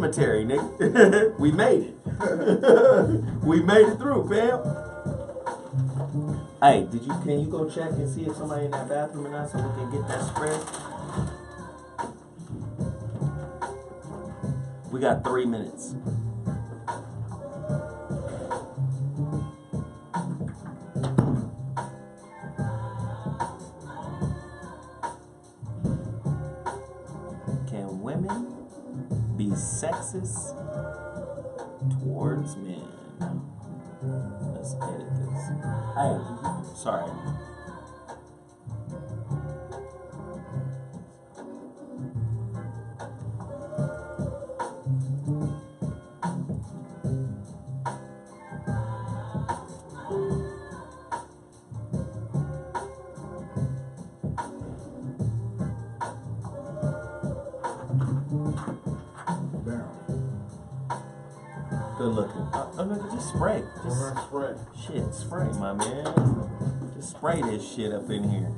cemetery, nigga. We made it. We made it through, fam. Hey, can you go check and see if somebody in that bathroom or not so we can get that spread? We got 3 minutes. Can women be sexist towards men? Let's edit this. Hey, sorry. Good looking. Just spray. Just spray. Shit, spray, my man. Just spray this shit up in here.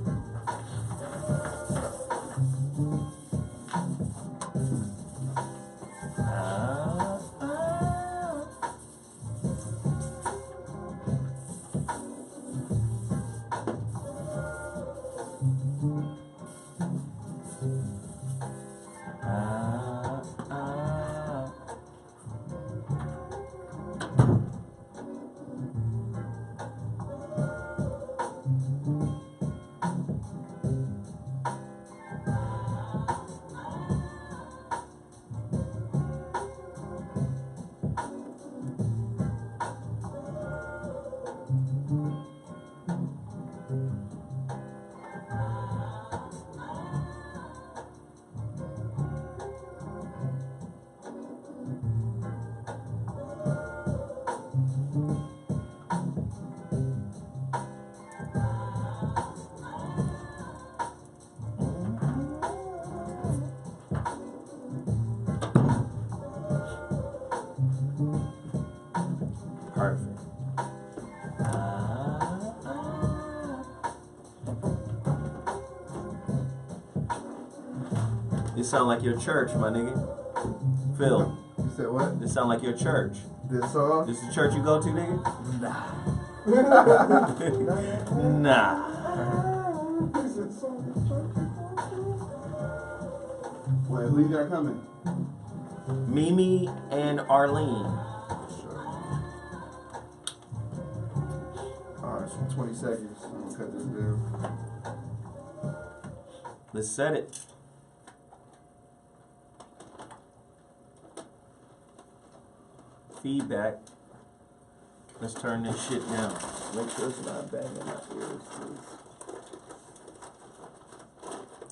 Perfect. This sound like your church, my nigga. Phil. You said what? This sound like your church. This song? This the church you go to, nigga? Nah. Nah. Wait, who you got coming? Mimi and Arlene. Alright, so 20 seconds. I'm gonna cut this down. Let's set it. Feedback. Let's turn this shit down. Make sure it's not banging in my ears, please.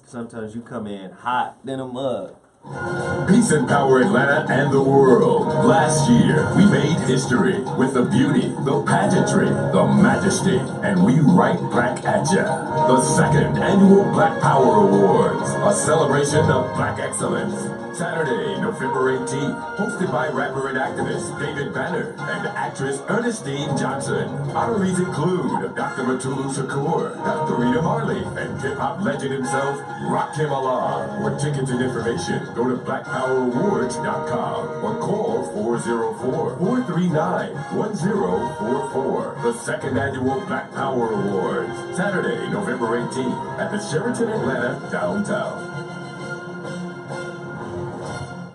Sometimes you come in hot than a mug. Peace and power, Atlanta and the world. Last year, we made history with the beauty, the pageantry, the majesty, and we right back at ya. The second annual Black Power Awards, a celebration of black excellence. Saturday, November 18th, hosted by rapper and activist David Banner and actress Ernestine Johnson. Honorees include Dr. Matulu Shakur, Dr. Rita Marley, and hip-hop legend himself, Rakim Allah. For tickets and information, go to blackpowerawards.com or call 404-439-1044. The second annual Black Power Awards, Saturday, November 18th at the Sheraton Atlanta, downtown.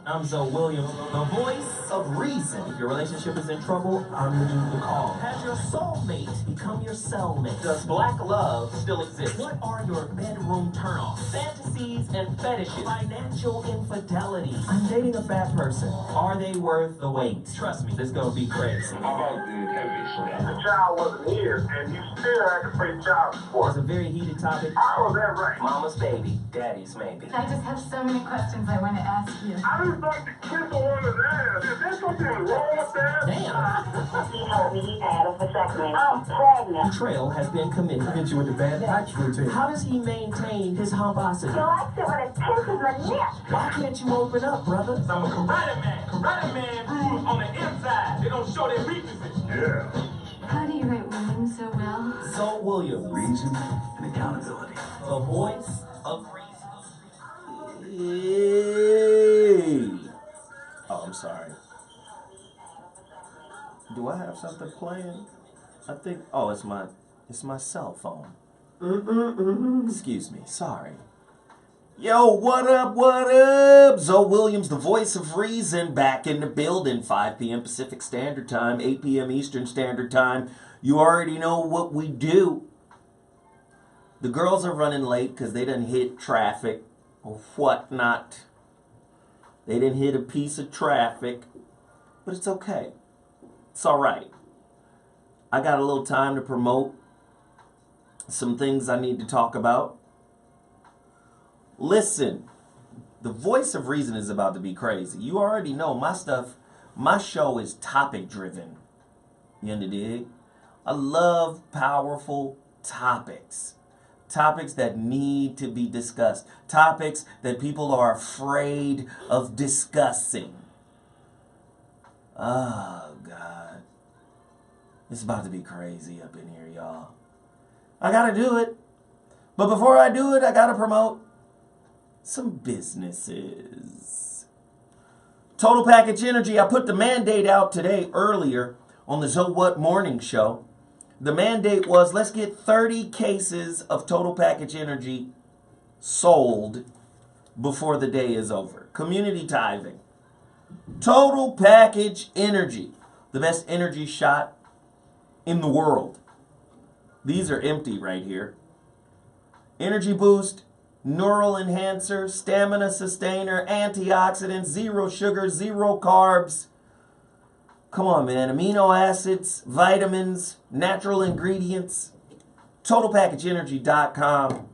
I'm Zoe Williams, the voice of reason. If your relationship is in trouble, I'm the dude to call. Has your soulmate become your cellmate? Does black love still exist? What are your bedroom turnoffs, fantasies, and fetishes? Financial infidelity. I'm dating a fat person. Are they worth the wait? Trust me, this is gonna be crazy. How about the heavy stuff? The child wasn't his, and you still had to pay child support. It's a very heated topic. How was that right? Mama's baby, daddy's maybe. I just have so many questions I want to ask you. I just like to kiss a woman's ass. Is there something wrong with that? Damn. He told me he had a vasectomy. I'm pregnant. Betrayal has been committed. Hit you with the bad patch routine. How does he maintain his humposity? He likes it when it pinches my neck. Why can't you open up, brother? I'm a karate man. Karate man rules on the inside. They don't show their weaknesses. Yeah. How do you write Williams so well? Zoe Williams. Reason and accountability. The voice of reason. Hey. Oh, I'm sorry. Do I have something playing? I think, oh, it's my cell phone. Excuse me, sorry. Yo, what up, what up? Zoe Williams, the voice of reason, back in the building. 5 p.m. Pacific Standard Time, 8 p.m. Eastern Standard Time. You already know what we do. The girls are running late because they done hit traffic or whatnot. They didn't hit a piece of traffic, but it's okay. It's all right. I got a little time to promote some things I need to talk about. Listen, the voice of reason is about to be crazy. You already know my show is topic driven. You understand? I love powerful topics. Topics that need to be discussed. Topics that people are afraid of discussing. Oh, God. It's about to be crazy up in here, y'all. I gotta do it. But before I do it, I gotta promote some businesses. Total Package Energy. I put the mandate out today earlier on the So What Morning Show. The mandate was, let's get 30 cases of Total Package Energy sold before the day is over. Community tithing. Total Package Energy. The best energy shot in the world. These are empty right here. Energy boost, neural enhancer, stamina sustainer, antioxidants, zero sugar, zero carbs. Come on, man. Amino acids, vitamins, natural ingredients. TotalPackageEnergy.com.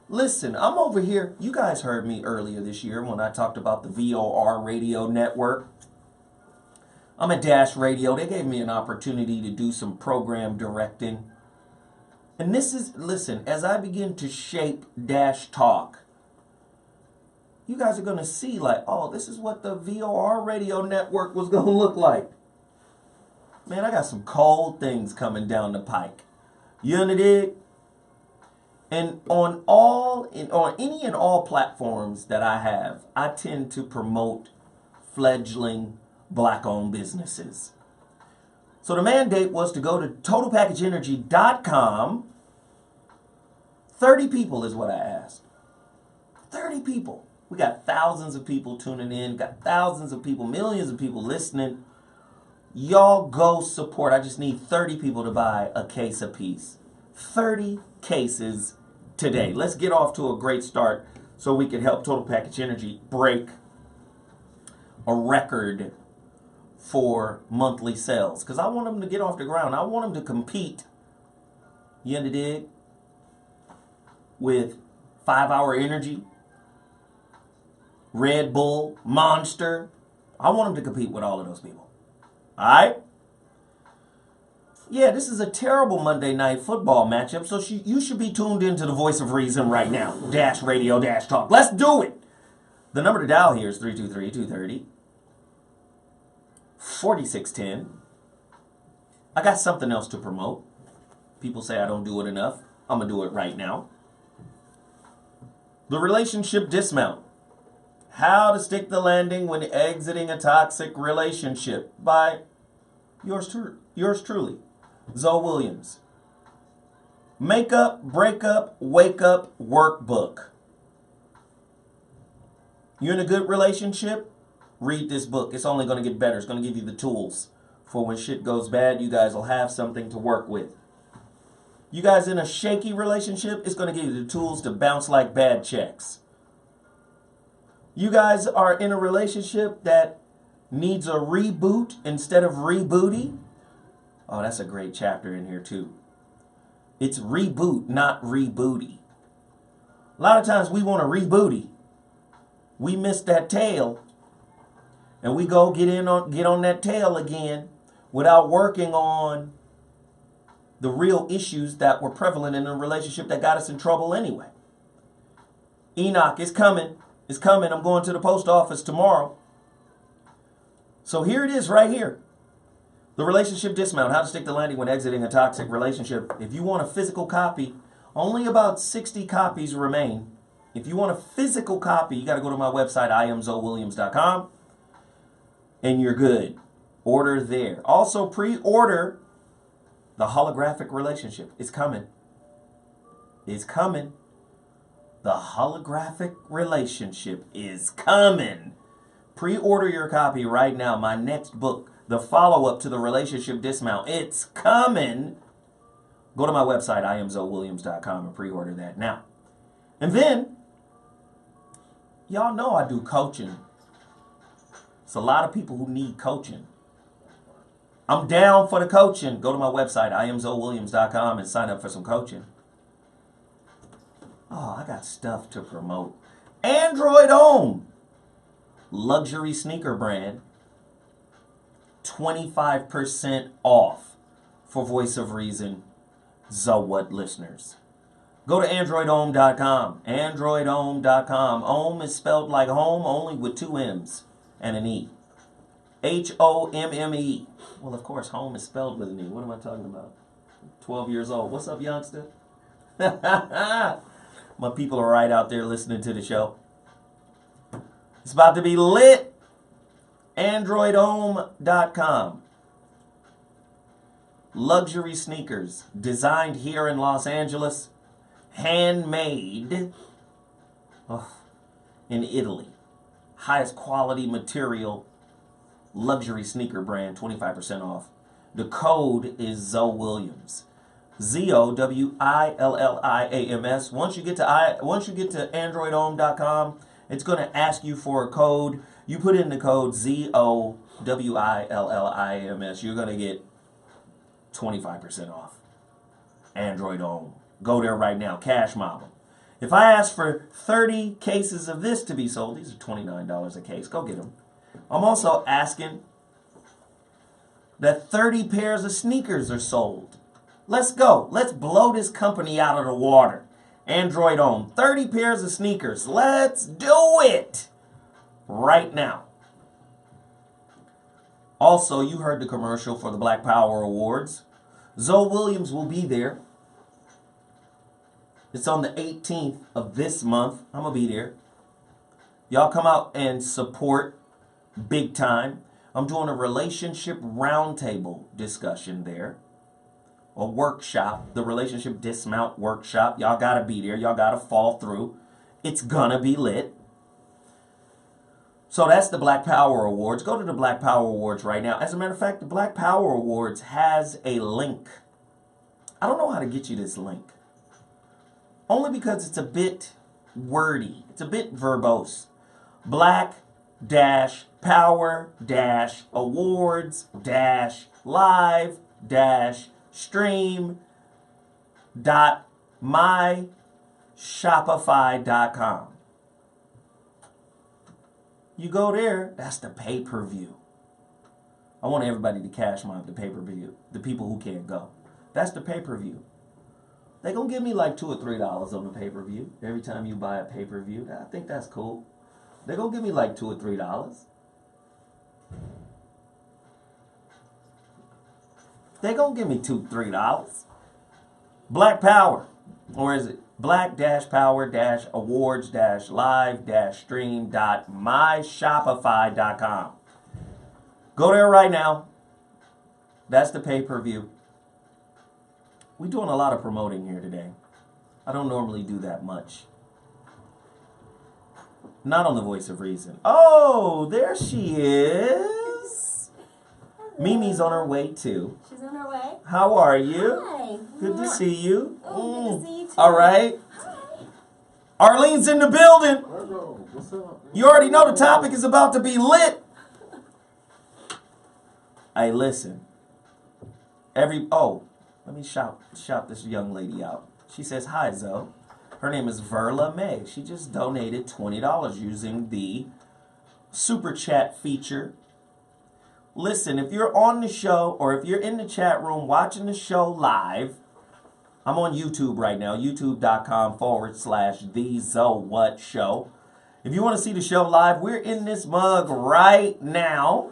Listen, I'm over here. You guys heard me earlier this year when I talked about the VOR radio network. I'm at Dash Radio. They gave me an opportunity to do some program directing. And this is, listen, as I begin to shape Dash Talk, you guys are going to see like, oh, this is what the VOR radio network was going to look like. Man, I got some cold things coming down the pike. You understand? And on any and all platforms that I have, I tend to promote fledgling black-owned businesses. So the mandate was to go to TotalPackageEnergy.com. 30 people is what I asked. 30 people. We got thousands of people tuning in, got thousands of people, millions of people listening. Y'all go support. I just need 30 people to buy a case apiece. 30 cases today. Let's get off to a great start so we can help Total Package Energy break a record for monthly sales. Because I want them to get off the ground. I want them to compete, you understand, with 5 Hour Energy, Red Bull, Monster. I want them to compete with all of those people. All right? Yeah, this is a terrible Monday night football matchup, so you should be tuned into the voice of reason right now. Dash Radio, Dash Talk. Let's do it. The number to dial here is 323-230-4610. I got something else to promote. People say I don't do it enough. I'm going to do it right now. The Relationship Dismount. How to Stick the Landing When Exiting a Toxic Relationship by yours truly, Zoe Williams. Makeup, Breakup, Wake Up Workbook. You're in a good relationship? Read this book. It's only going to get better. It's going to give you the tools for when shit goes bad. You guys will have something to work with. You guys in a shaky relationship? It's going to give you the tools to bounce like bad checks. You guys are in a relationship that needs a reboot instead of rebooty? Oh, that's a great chapter in here too. It's reboot, not rebooty. A lot of times we want a rebooty. We miss that tail, and we go get on that tail again without working on the real issues that were prevalent in a relationship that got us in trouble anyway. Enoch, it's coming. It's coming. I'm going to the post office tomorrow. So here it is right here. The Relationship Dismount, How to Stick the Landing When Exiting a Toxic Relationship. If you want a physical copy, only about 60 copies remain. If you want a physical copy, you got to go to my website, IamZoeWilliams.com, and you're good. Order there. Also, pre-order The Holographic Relationship. It's coming. It's coming. The Holographic Relationship is coming. Pre-order your copy right now. My next book, the follow-up to The Relationship Dismount. It's coming. Go to my website, IamZoeWilliams.com, and pre-order that now. And then, y'all know I do coaching. It's a lot of people who need coaching. I'm down for the coaching. Go to my website, IamZoeWilliams.com, and sign up for some coaching. Oh, I got stuff to promote. Android Own, luxury sneaker brand, 25% off for Voice of Reason, What listeners. Go to AndroidOhm.com. AndroidOhm.com. Ohm is spelled like home, only with 2 M's and an E. Homme. Well, of course, home is spelled with an E. What am I talking about? 12 years old. What's up, youngster? My people are right out there listening to the show. It's about to be lit. AndroidOhm.com. Luxury sneakers designed here in Los Angeles, handmade in Italy. Highest quality material, luxury sneaker brand, 25% off. The code is Zoe Williams. ZOWILLIAMS. Once you get to AndroidOhm.com, it's going to ask you for a code. You put in the code ZOWILLIAMS. You're going to get 25% off. Android Ohm. Go there right now. Cash mob 'em. If I ask for 30 cases of this to be sold, these are $29 a case. Go get them. I'm also asking that 30 pairs of sneakers are sold. Let's go. Let's blow this company out of the water. Android Ohm. 30 pairs of sneakers. Let's do it right now. Also, you heard the commercial for the Black Power Awards. Zoe Williams will be there. It's on the 18th of this month. I'm going to be there. Y'all come out and support big time. I'm doing a relationship roundtable discussion there. A workshop, the relationship dismount workshop. Y'all got to be there. Y'all got to fall through. It's going to be lit. So that's the Black Power Awards. Go to the Black Power Awards right now. As a matter of fact, the Black Power Awards has a link. I don't know how to get you this link. Only because it's a bit wordy. It's a bit verbose. black-power-awards-live-stream.myshopify.com. You go there, that's the pay-per-view. I want everybody to cash mob the pay-per-view. The people who can't go. That's the pay-per-view. They're going to give me like $2 or $3 on the pay-per-view every time you buy a pay-per-view. I think that's cool. They're going to give me like $2 or $3. They're going to give me $2, $3. Black Power. Or is it black-power-awards-live-stream.myshopify.com. Go there right now. That's the pay-per-view. We're doing a lot of promoting here today. I don't normally do that much. Not on the Voice of Reason. Oh, there she is. Mimi's on her way too. She's on her way. How are you? Hi. Good to see you. Oh, good to see you too. All right. Arlene's in the building. What's up? You already know the topic is about to be lit. Hey, listen. Let me shout this young lady out. She says, hi, Zoe. Her name is Verla May. She just donated $20 using the Super Chat feature. Listen, if you're on the show or if you're in the chat room watching the show live, I'm on YouTube right now, youtube.com/The Zoe What Show. If you want to see the show live, we're in this mug right now.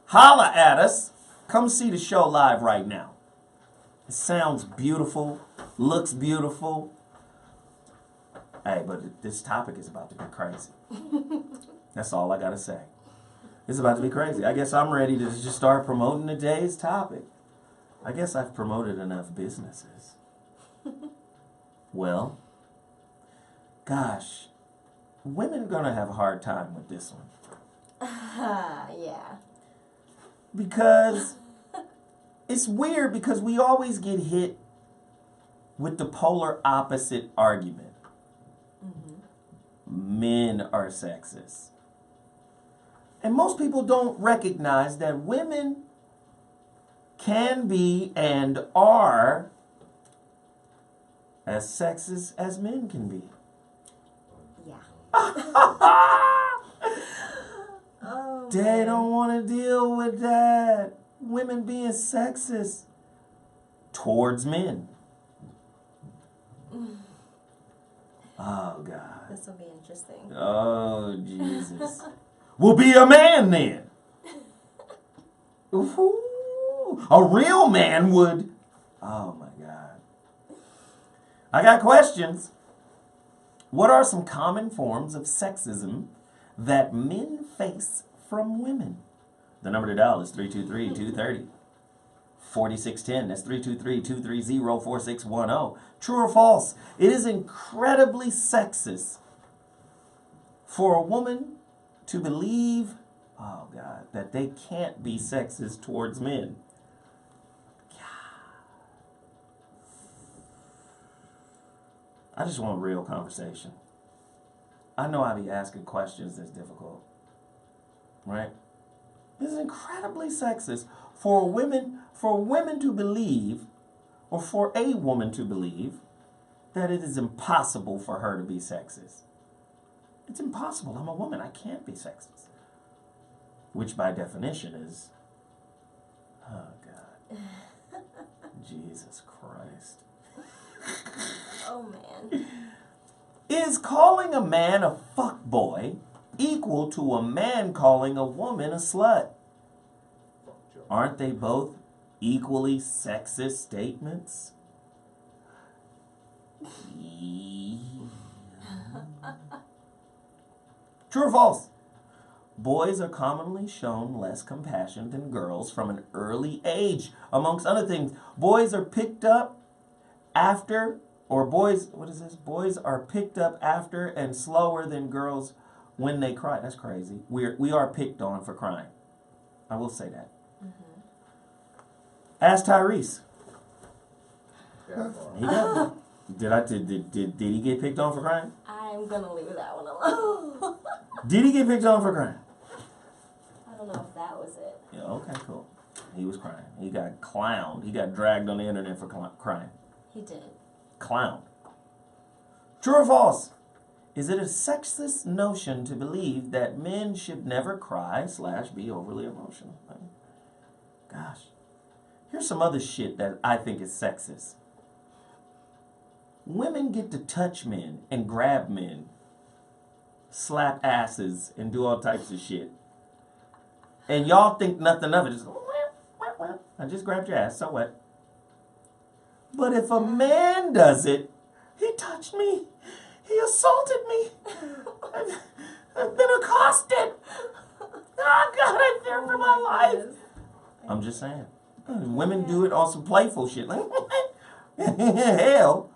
Holla at us. Come see the show live right now. It sounds beautiful, looks beautiful. Hey, but this topic is about to be crazy. That's all I gotta say. It's about to be crazy. I guess I'm ready to just start promoting today's topic. I guess I've promoted enough businesses. Well, gosh, women are gonna have a hard time with this one. Yeah. Because it's weird because we always get hit with the polar opposite argument. Men are sexist. And most people don't recognize that women can be and are as sexist as men can be. Yeah. They don't want to deal with that. Women being sexist towards men. Oh, God. This will be interesting. Oh, Jesus. We'll be a man then. Ooh, a real man would. Oh, my God. I got questions. What are some common forms of sexism that men face from women? The number to dial is 323-230-4610. That's 323-230-4610. True or false? It is incredibly sexist for a woman to believe, oh God, that they can't be sexist towards men. I just want real conversation. I know I be asking questions that's difficult, right? It's incredibly sexist for women to believe, or for a woman to believe, that it is impossible for her to be sexist. It's impossible. I'm a woman. I can't be sexist. Which by definition is, oh God, Jesus Christ. Oh man. Is calling a man a fuckboi equal to a man calling a woman a slut? Aren't they both equally sexist statements? True or false? Boys are commonly shown less compassion than girls from an early age. Amongst other things, boys are picked up after, or boys, what is this? Boys are picked up after and slower than girls when they cry. That's crazy. We are picked on for crying. I will say that. Mm-hmm. Ask Tyrese. He got did he get picked on for crying? I'm gonna leave that one alone. Did he get picked on for crying? I don't know if that was it. Yeah, okay, cool. He was crying. He got clowned. He got dragged on the internet for crying. He did. Clown. True or false? Is it a sexist notion to believe that men should never cry / be overly emotional? Gosh. Here's some other shit that I think is sexist. Women get to touch men and grab men, slap asses, and do all types of shit. And y'all think nothing of it. Just, I just grabbed your ass, so what? But if a man does it, he touched me, he assaulted me, I've been accosted. Oh God, I fear for my life. I'm just saying. Women do it on some playful shit. Like, hell,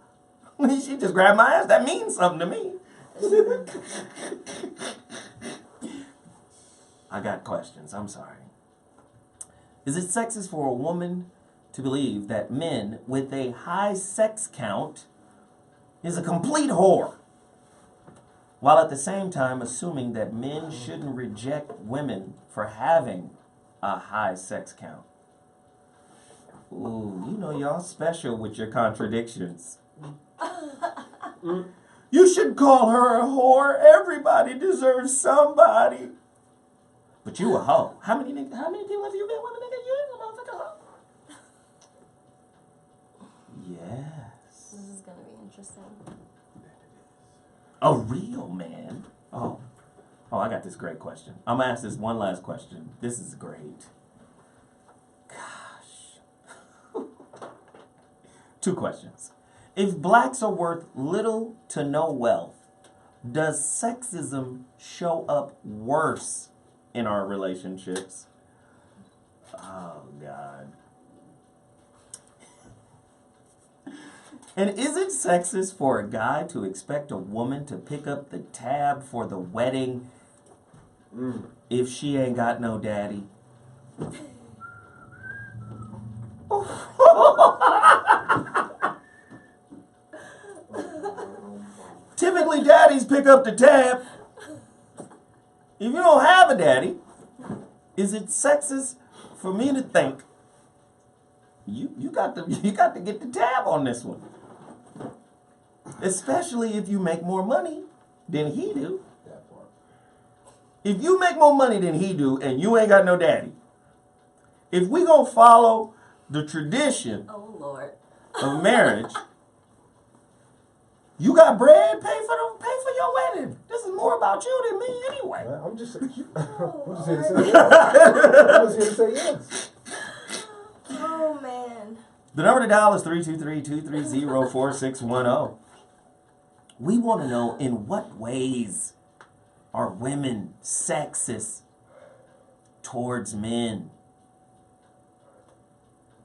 she just grabbed my ass. That means something to me. I got questions. I'm sorry. Is it sexist for a woman to believe that men with a high sex count is a complete whore, while at the same time assuming that men shouldn't reject women for having a high sex count? Ooh, you know y'all special with your contradictions. You should call her a whore. Everybody deserves somebody. But you a hoe. How many people have you been with a nigga? You ain't a motherfucking hoe. Yes. This is gonna be interesting. A real man. Oh, I got this great question. I'm gonna ask this one last question. This is great. Gosh. 2 questions. If blacks are worth little to no wealth, Does sexism show up worse in our relationships? Oh, God. And is it sexist for a guy to expect a woman to pick up the tab for the wedding if she ain't got no daddy? Typically, daddies pick up the tab. If you don't have a daddy, is it sexist for me to think you got to get the tab on this one? Especially if you make more money than he do. If you make more money than he do and you ain't got no daddy, if we gonna follow the tradition of marriage, you got bread, pay for your wedding. This is more about you than me anyway. I'm just here to say yes. I'm just here to say yes. Oh, man. The number to dial is 323-230-4610. We want to know, in what ways are women sexist towards men?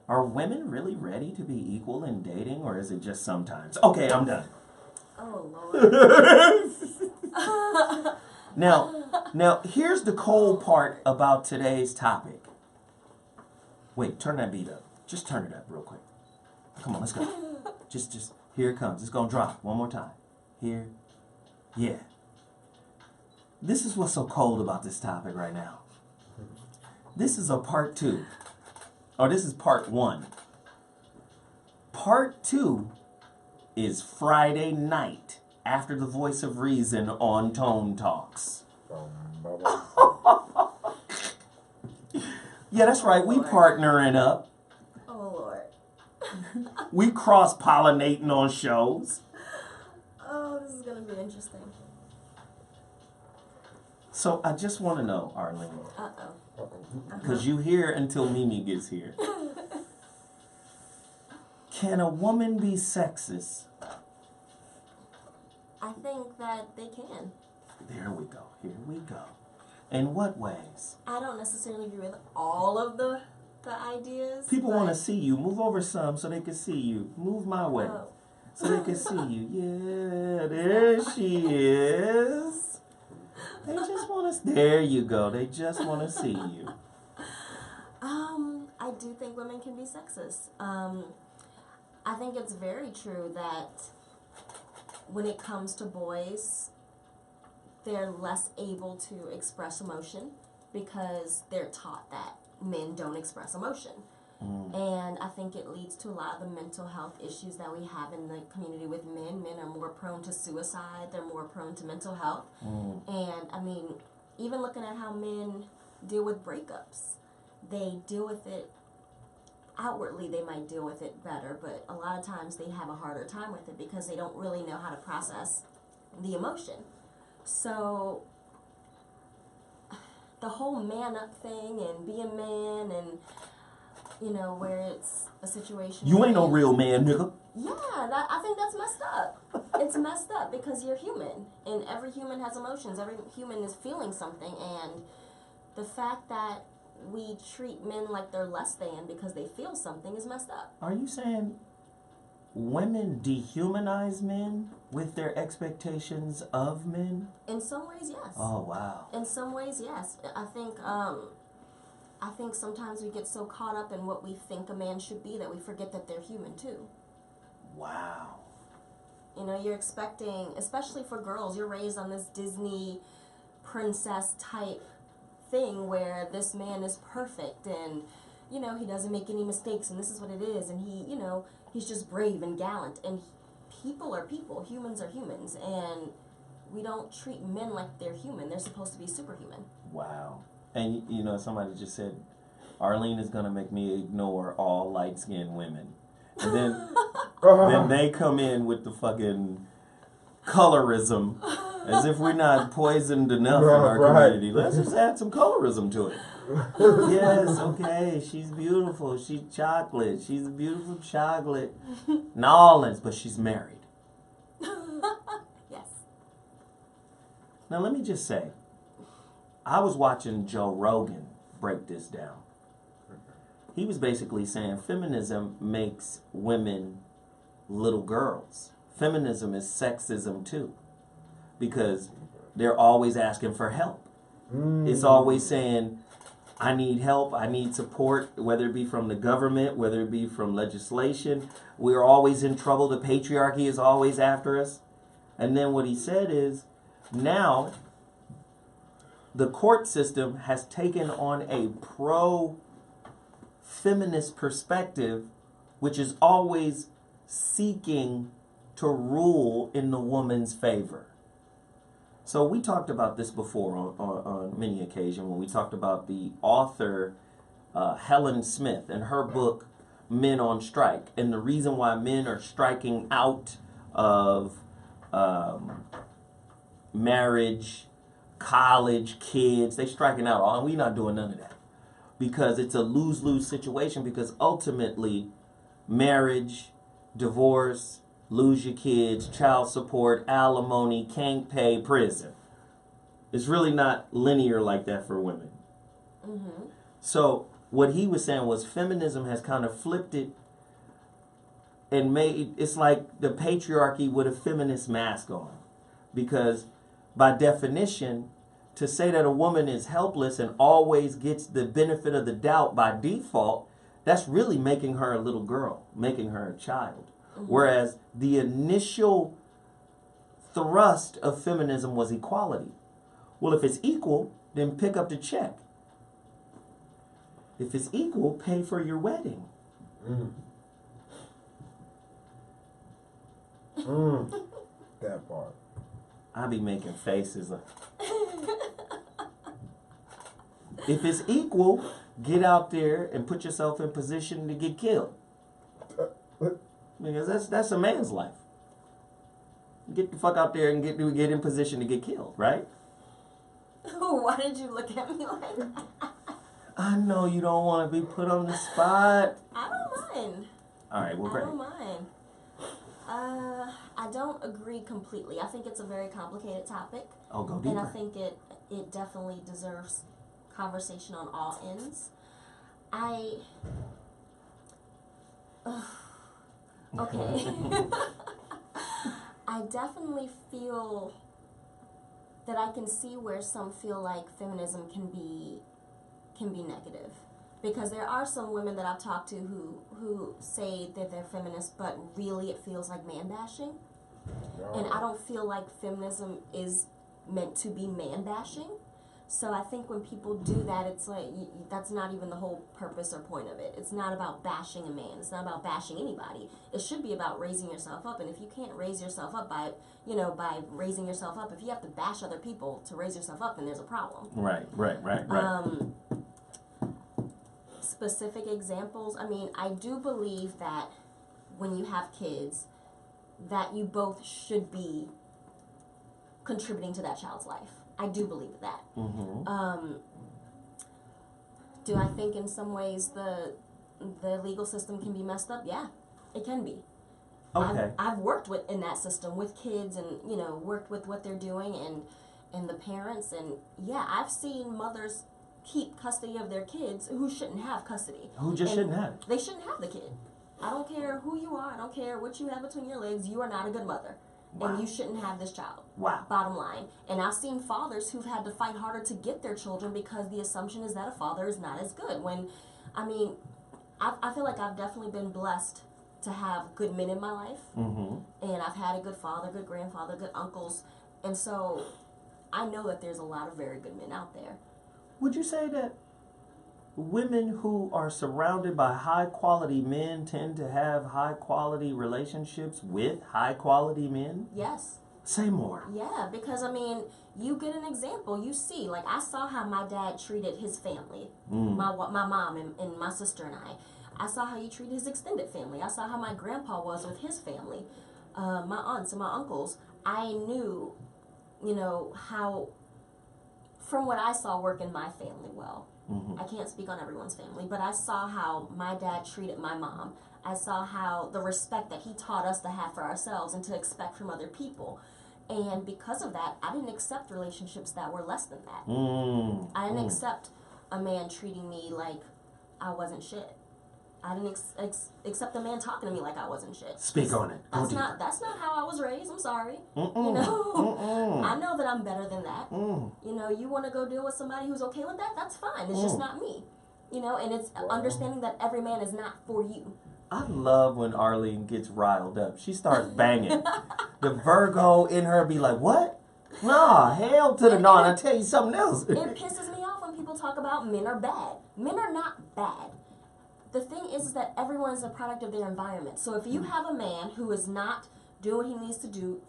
Are women really ready to be equal in dating, or is it just sometimes? Okay, I'm done. Oh, Lord. Now, here's the cold part about today's topic. Wait, turn that beat up. Just turn it up real quick. Come on, let's go. Just, here it comes. It's going to drop one more time. Here. Yeah. This is what's so cold about this topic right now. This is a part 2. Or this is part 1. Part 2 is Friday night after the Voice of Reason on Tone Talks. Yeah, that's right. We partnering up. Oh, Lord. We cross-pollinating on shows. Oh, this is going to be interesting. So I just want to know, Arlene. Uh-oh. Because you here until Mimi gets here. Can a woman be sexist? I think that they can. There we go. Here we go. In what ways? I don't necessarily agree with all of the ideas. People want to see you. Move over some so they can see you. Move my way. So they can see you. Yeah, there she is. They just want to... There you go. They just want to see you. I do think women can be sexist. I think it's very true that when it comes to boys, they're less able to express emotion because they're taught that men don't express emotion. And I think it leads to a lot of the mental health issues that we have in the community with men. Men are more prone to suicide. They're more prone to mental health. And, I mean, even looking at how men deal with breakups, they deal with it outwardly. They might deal with it better, but a lot of times they have a harder time with it because they don't really know how to process the emotion. So the whole man up thing and be a man and, you know, where it's a situation... You ain't no real man, nigga. Yeah, I think that's messed up. It's messed up because you're human, and every human has emotions. Every human is feeling something, and the fact that we treat men like they're less than because they feel something is messed up. Are you saying women dehumanize men with their expectations of men? In some ways, yes. Oh, wow. In some ways, yes. I think sometimes we get so caught up in what we think a man should be that we forget that they're human too. Wow. You know, you're expecting, especially for girls, you're raised on this Disney princess type thing where this man is perfect and, you know, he doesn't make any mistakes and this is what it is and he, you know, he's just brave and gallant and people are people, humans are humans, and we don't treat men like they're human. They're supposed to be superhuman. Wow. And, you know, somebody just said, Arlene is going to make me ignore all light-skinned women. And then they come in with the fucking colorism as if we're not poisoned enough in our community. Let's just add some colorism to it. Yes, okay, she's beautiful. She's chocolate. She's a beautiful chocolate. Nolans, but she's married. Yes. Now, let me just say, I was watching Joe Rogan break this down. He was basically saying feminism makes women little girls. Feminism is sexism too, because they're always asking for help. It's always saying, I need help, I need support, whether it be from the government, whether it be from legislation. We're always in trouble. The patriarchy is always after us. And then what he said is, now the court system has taken on a pro-feminist perspective, which is always seeking to rule in the woman's favor. So we talked about this before on many occasions when we talked about the author Helen Smith and her book Men on Strike, and the reason why men are striking out of marriage, college, kids. They striking out. Oh, we're not doing none of that, because it's a lose-lose situation, because ultimately marriage, divorce, lose your kids, child support, alimony, can't pay, prison. It's really not linear like that for women. So what he was saying was feminism has kind of flipped it and made, it's like the patriarchy with a feminist mask on. Because by definition, to say that a woman is helpless and always gets the benefit of the doubt by default, that's really making her a little girl, making her a child. Whereas the initial thrust of feminism was equality. Well, if it's equal, then pick up the check. If it's equal, pay for your wedding. That part. I be making faces. If it's equal, get out there and put yourself in position to get killed. Because that's a man's life. Get the fuck out there and get in position to get killed, right? Why did you look at me like that? I know you don't want to be put on the spot. I don't mind. All right, well, I great. don't mind. I don't agree completely. I think it's a very complicated topic. Oh, go deeper. And I think it definitely deserves conversation on all ends. Okay. I definitely feel that I can see where some feel like feminism can be negative. Because there are some women that I've talked to who say that they're feminists, but really it feels like man-bashing. And I don't feel like feminism is meant to be man-bashing. So I think when people do that, it's like, that's not even the whole purpose or point of it. It's not about bashing a man. It's not about bashing anybody. It should be about raising yourself up. And if you can't raise yourself up by raising yourself up, if you have to bash other people to raise yourself up, then there's a problem. Right. Specific examples, I mean, I do believe that when you have kids, that you both should be contributing to that child's life. I do believe that. Do I think in some ways the legal system can be messed up? Yeah, it can be. Okay. I've worked in that system with kids, and worked with what they're doing and the parents, and yeah, I've seen mothers keep custody of their kids who shouldn't have custody. Who just shouldn't have? They shouldn't have the kid. I don't care who you are. I don't care what you have between your legs. You are not a good mother. Wow. And you shouldn't have this child. Wow. Bottom line. And I've seen fathers who've had to fight harder to get their children because the assumption is that a father is not as good. When, I mean, I feel like I've definitely been blessed to have good men in my life. And I've had a good father, good grandfather, good uncles. And so I know that there's a lot of very good men out there. Would you say that women who are surrounded by high-quality men tend to have high-quality relationships with high-quality men? Yes. Say more. Yeah, because, I mean, you get an example. You see, like, I saw how my dad treated his family, my mom and my sister and I. I saw how he treated his extended family. I saw how my grandpa was with his family, my aunts and my uncles. I knew, how, from what I saw work in my family well. I can't speak on everyone's family, but I saw how my dad treated my mom. I saw how the respect that he taught us to have for ourselves and to expect from other people. And because of that, I didn't accept relationships that were less than that. I didn't accept a man treating me like I wasn't shit. I didn't accept a man talking to me like I wasn't shit. Speak on it. That's not how I was raised. I'm sorry. You know, I know that I'm better than that. You know, you want to go deal with somebody who's okay with that? That's fine. It's just not me. You know, and it's understanding that every man is not for you. I love when Arlene gets riled up. She starts banging. The Virgo in her be like, what? Nah, hell to the no. And I tell you something else. It pisses me off when people talk about men are bad. Men are not bad. The thing is that everyone is a product of their environment. So if you have a man who is not doing what he needs to do,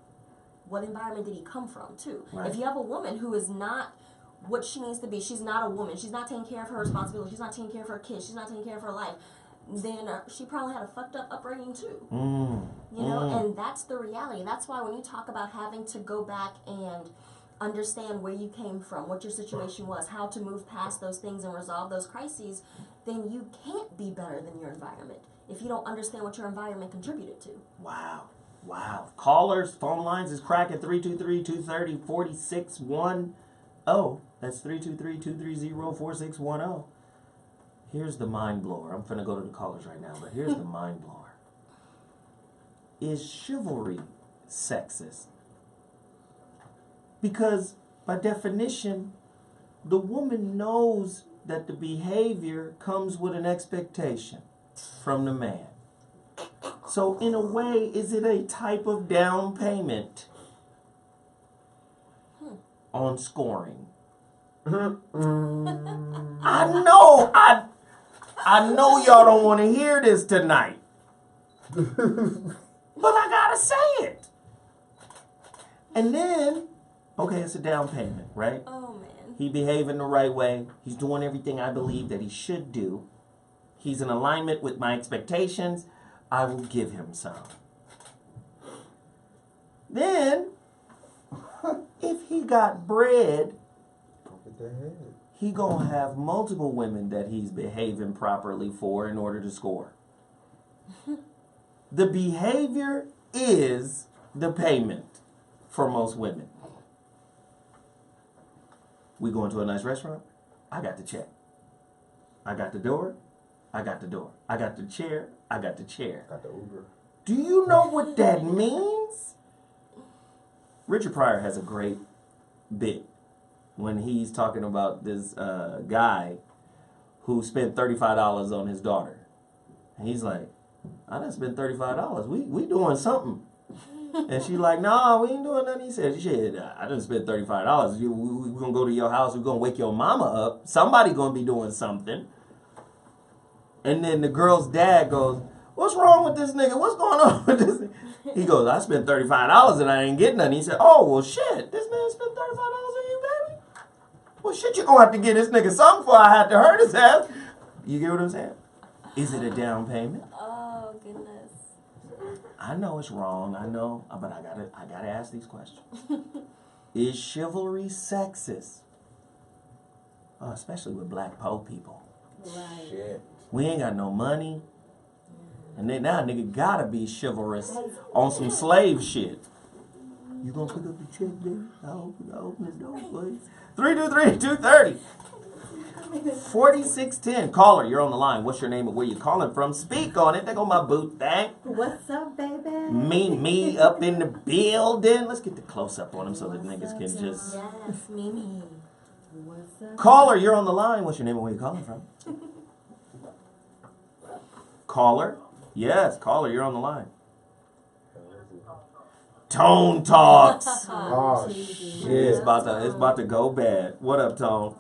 what environment did he come from, too? Right. If you have a woman who is not what she needs to be, she's not a woman, she's not taking care of her responsibility, she's not taking care of her kids, she's not taking care of her life, then she probably had a fucked up upbringing too. You know, and that's the reality. That's why when you talk about having to go back and understand where you came from, what your situation was, how to move past those things and resolve those crises, then you can't be better than your environment if you don't understand what your environment contributed to. Wow. Wow. Callers, phone lines is cracking 323-230-4610. That's 323-230-4610. Here's the mind blower. I'm finna go to the callers right now, but here's the mind blower. Is chivalry sexist? Because by definition, the woman knows that the behavior comes with an expectation from the man. So in a way, is it a type of down payment on scoring? I know y'all don't want to hear this tonight. But I gotta say it. And then, okay, it's a down payment, right? Oh, man. He behaving the right way. He's doing everything I believe that he should do. He's in alignment with my expectations. I will give him some. Then, if he got bread, he gonna have multiple women that he's behaving properly for in order to score. The behavior is the payment for most women. We going to a nice restaurant? I got the check. I got the door. I got the door. I got the chair. I got the chair. Got the Uber. Do you know what that means? Richard Pryor has a great bit when he's talking about this guy who spent $35 on his daughter. And he's like, I done spent $35. We doing something. And she's like, nah, we ain't doing nothing. He said, shit, I done spent $35. We gonna go to your house. We're gonna wake your mama up. Somebody gonna be doing something. And then the girl's dad goes, what's wrong with this nigga? What's going on with this nigga? He goes, I spent $35 and I ain't getting nothing. He said, oh, well, shit, this man spent $35 on you, baby? Well, shit, you gonna have to get this nigga something before I have to hurt his ass. You get what I'm saying? Is it a down payment? Oh, goodness. I know it's wrong, I know, but I gotta ask these questions. Is chivalry sexist? Oh, especially with black po people. Right. Shit. We ain't got no money. And then now nigga gotta be chivalrous on some slave shit. You gonna pick up the check, baby? I'll open the door for you. 323-230. 4610. Caller, you're on the line. What's your name and where you calling from? Speak on it. There go my boot thing. What's up, baby? Me up in the building. Let's get the close up on him so that niggas can just. Yes, Mimi. What's up? Caller, you're on the line. What's your name and where you calling from? Caller? Yes, caller, you're on the line. Tone Talks. Oh, shit. It's about to go bad. What up, Tone?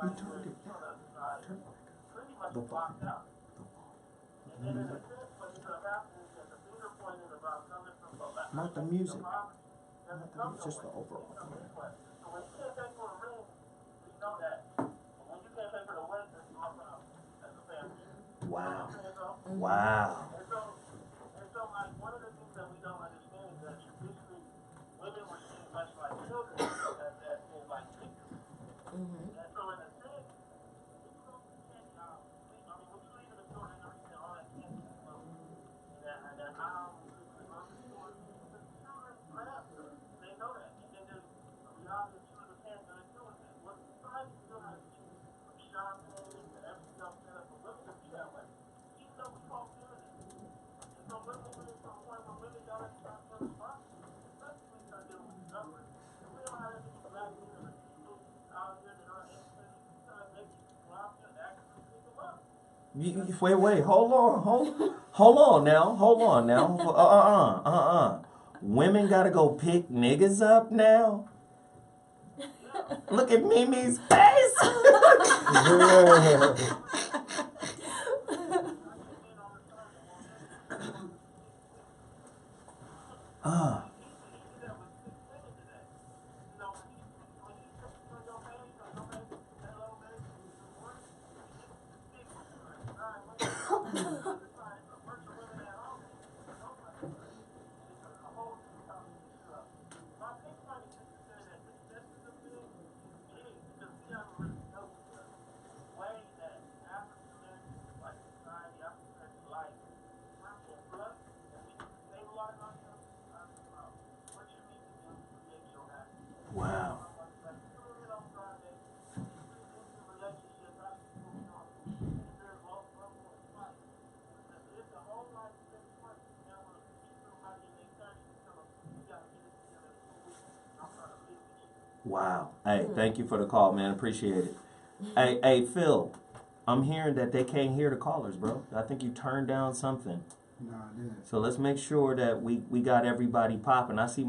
Not the music. Just the overall. Wow. Wow. And so, like, one of the things that we don't understand is that traditionally women were seen much like children as being like victims. And so, in a sense, people don't understand how, I mean, when you leave in the store and everything, all that candy is low. And that aisle, the grocery store, the children grab them. They know that. And then there's a reality of children can't do it too. What society still has to do from shopping to everything else set up for women to be that way. Even though we call feminine. And so women get to a point where women don't have to start feeling responsible, especially when you start dealing with the government. And we don't have any black women or people out here that are innocent, trying to make people go out there and actually pick them up. Wait, hold on now. Women gotta go pick niggas up now? Look at Mimi's face! Wow. Wow. Hey, thank you for the call, man. Appreciate it. Hey, Phil, I'm hearing that they can't hear the callers, bro. I think you turned down something. No, I didn't. So let's make sure that we got everybody popping. I see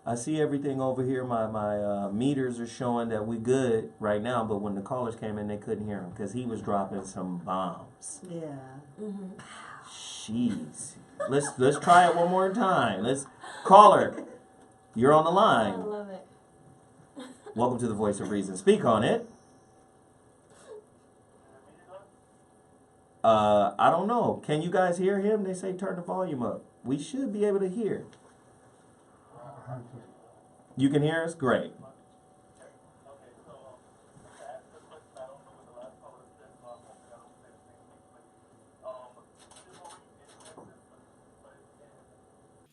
I see everything over here. My meters are showing that we good right now, but when the callers came in, they couldn't hear him because he was dropping some bombs. Yeah. Jeez. Let's try it one more time. Caller, you're on the line. I love it. Welcome to the Voice of Reason. Speak on it. I don't know. Can you guys hear him? They say turn the volume up. We should be able to hear. You can hear us? Great.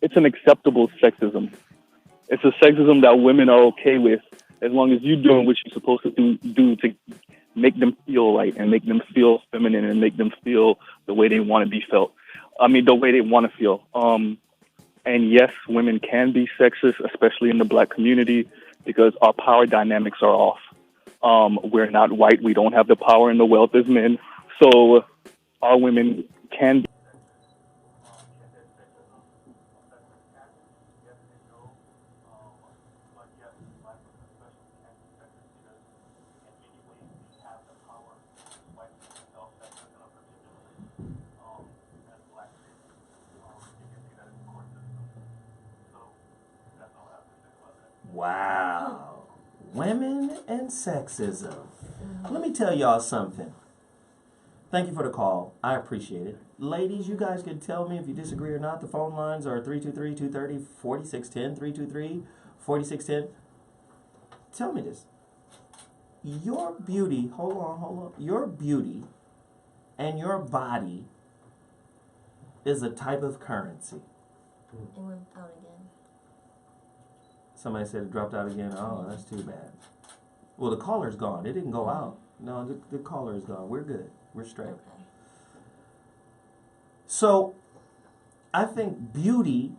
It's an acceptable sexism. It's a sexism that women are okay with as long as you're doing what you're supposed to do to make them feel right and make them feel feminine and make them feel the way they want to be felt. I mean, the way they want to feel. And yes, women can be sexist, especially in the Black community, because our power dynamics are off. We're not white. We don't have the power and the wealth as men. So our women can be. Wow. Women and sexism. Let me tell y'all something. Thank you for the call. I appreciate it. Ladies, you guys can tell me if you disagree or not. The phone lines are 323-230-4610, 323-4610. Tell me this. Your beauty, hold on. Your beauty and your body is a type of currency. It went out again. Somebody said it dropped out again. Oh, that's too bad. Well, the caller's gone. It didn't go out. No, the caller is gone. We're good. We're straight. Okay. So, I think beauty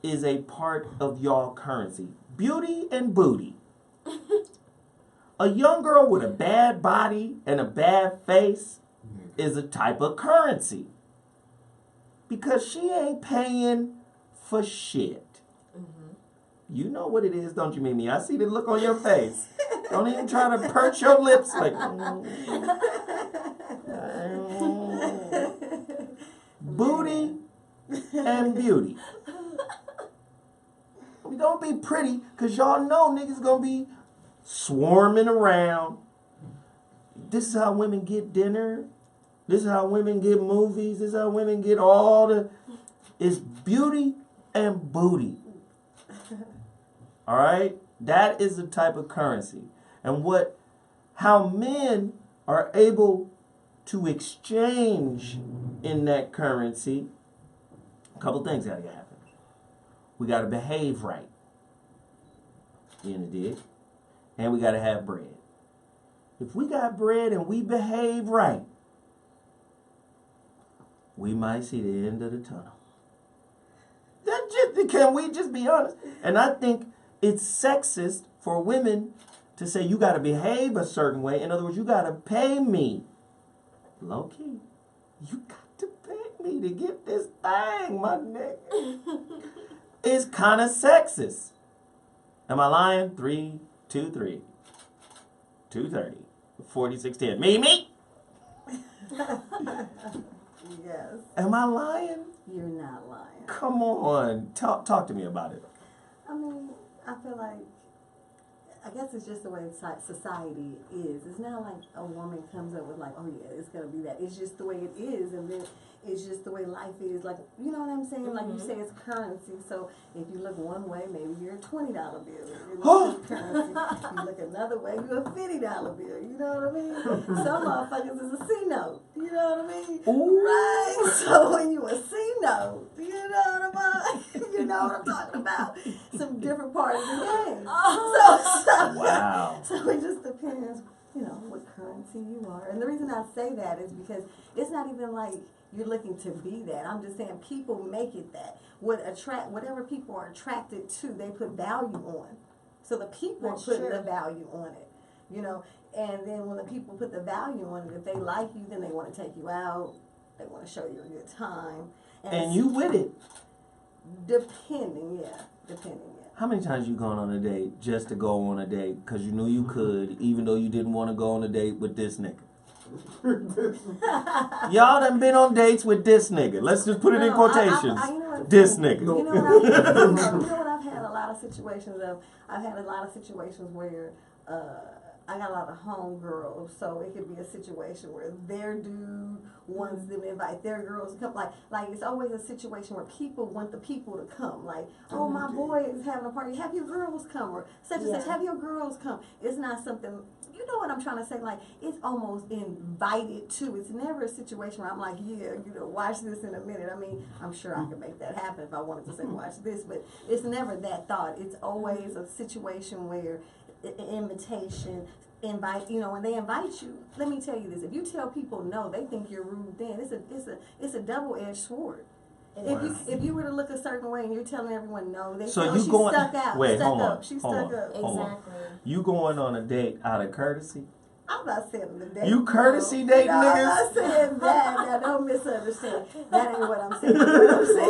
is a part of y'all currency. Beauty and booty. A young girl with a bad body and a bad face is a type of currency. Because she ain't paying for shit. You know what it is, don't you, Mimi? I see the look on your face. Don't even try to perch your lips like. Booty and beauty. Don't be pretty, because y'all know niggas gonna be swarming around. This is how women get dinner. This is how women get movies. This is how women get all the... It's beauty and booty. All right? That is the type of currency. And how men are able to exchange in that currency, a couple things gotta happen. We gotta behave right. In the dig. And we gotta have bread. If we got bread and we behave right, we might see the end of the tunnel. Can we just be honest? And I think it's sexist for women to say you got to behave a certain way. In other words, you got to pay me. Low key. You got to pay me to get this thing, my nigga. It's kind of sexist. Am I lying? 323 230 4610. Me. Yes. Am I lying? You're not lying. Come on. Talk to me about it. I mean, I feel like, I guess it's just the way society is. It's not like a woman comes up with like, oh yeah, it's going to be that. It's just the way it is. And then it's just the way life is. Like, you know what I'm saying? Like you say, it's currency. So if you look one way, maybe you're a $20 bill. It's currency. You look another way, you're a $50 bill. You know what I mean? Some motherfuckers is a C note. You know what I mean? Ooh. Right? So when you a C note, you know what I'm about? You know what I'm talking about? Some different part of the game. Wow. So it just depends, you know, what currency you are. And the reason I say that is because it's not even like you're looking to be that. I'm just saying people make it that. Whatever people are attracted to, they put value on. So the people put the value on it, you know. And then when the people put the value on it, if they like you, then they want to take you out. They want to show you a good time. And you with it. Depending. How many times you gone on a date just to go on a date because you knew you could, even though you didn't want to go on a date with this nigga? Y'all done been on dates with this nigga. Let's just put it in quotations. You know what, this nigga. You know what I've had a lot of situations of. I've had a lot of situations where I got a lot of homegirls, so it could be a situation where their dude wants them to invite their girls to come. Like it's always a situation where people want the people to come. Like, oh, my boy is having a party. Have your girls come, or such and such. Have your girls come. It's not something. You know what I'm trying to say? Like, it's almost invited to. It's never a situation where I'm like, yeah, you know, watch this in a minute. I mean, I'm sure I could make that happen if I wanted to say watch this, but it's never that thought. It's always a situation where invitation, you know, when they invite you, let me tell you this, if you tell people no, they think you're rude then. It's a double-edged sword. If you were to look a certain way and you're telling everyone no, they feel she's stuck out. Wait, hold on. She's stuck up. Exactly. You going on a date out of courtey? I'm not saying the date. You courtesy date niggas? I'm not saying that. Now, don't misunderstand. That ain't what I'm saying. You know what I'm saying?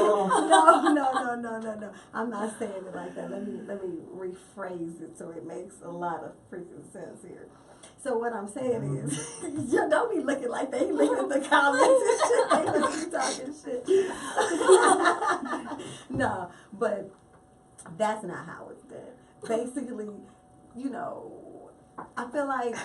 No. I'm not saying it like that. Let me rephrase it so it makes a lot of freaking sense here. So what I'm saying is, you don't be looking like that. You looking at the comments and shit. They look at you talking shit. No, but that's not how it's done. Basically, you know, I feel like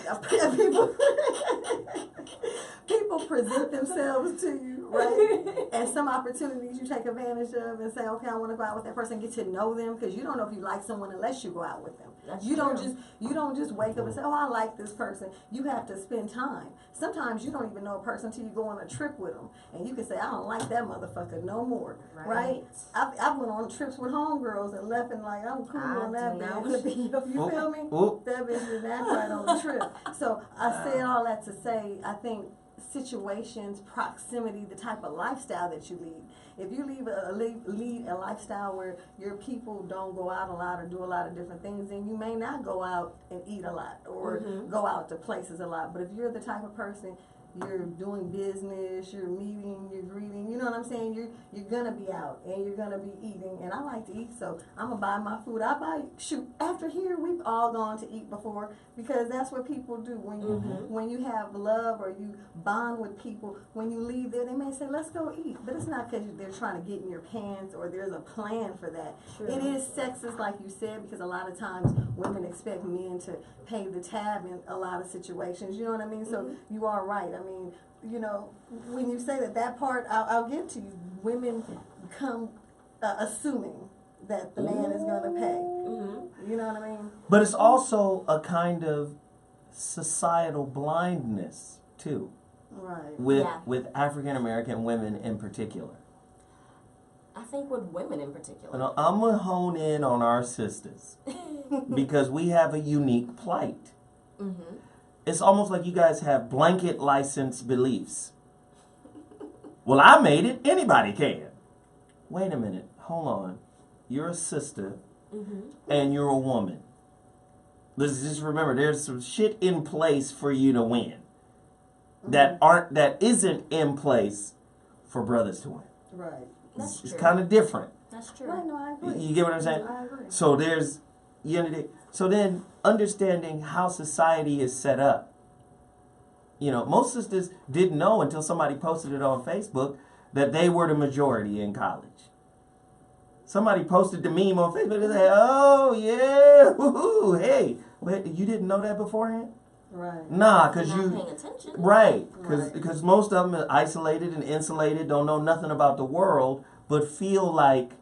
people present themselves to you, right? And some opportunities you take advantage of and say, okay, I want to go out with that person, get to know them, because you don't know if you like someone unless you go out with them. You don't just wake up and say, oh, I like this person. You have to spend time. Sometimes you don't even know a person until you go on a trip with them, and you can say, I don't like that motherfucker no more, right? I've went on trips with homegirls and left and like, I'm cool on that bitch. You feel me? That bitch is that right on the trip. So I say all that to say, I think situations, proximity, the type of lifestyle that you lead. If you lead a lifestyle where your people don't go out a lot or do a lot of different things, then you may not go out and eat a lot or go out to places a lot. But if you're the type of person, you're doing business, you're meeting, you're greeting, you know what I'm saying? You're gonna be out and you're gonna be eating, and I like to eat, so I'm gonna buy my food. After here, we've all gone to eat before, because that's what people do when you have love or you bond with people. When you leave there, they may say, let's go eat, but it's not because they're trying to get in your pants or there's a plan for that. True. It is sexist, like you said, because a lot of times women expect men to pay the tab in a lot of situations, you know what I mean? So you are right. I mean, you know, when you say that part, I'll give to you. Women come assuming that the man is going to pay. You know what I mean? But it's also a kind of societal blindness too, right? With African American women in particular. I think with women in particular. You know, I'm gonna hone in on our sisters because we have a unique plight. It's almost like you guys have blanket license beliefs. Well, I made it. Anybody can. Wait a minute. Hold on. You're a sister, and you're a woman. Let's just remember, there's some shit in place for you to win that isn't in place for brothers to win. Right. It's kind of different. That's true. Right, no, I agree. You get what I'm saying? I agree. So there's, so then understanding how society is set up. You know, most sisters didn't know until somebody posted it on Facebook that they were the majority in college. Somebody posted the meme on Facebook and said, "Oh yeah, woo-hoo, hey, wait, you didn't know that beforehand?" Right. Nah, because Not you paying attention. right, because most of them are isolated and insulated, don't know nothing about the world, but feel like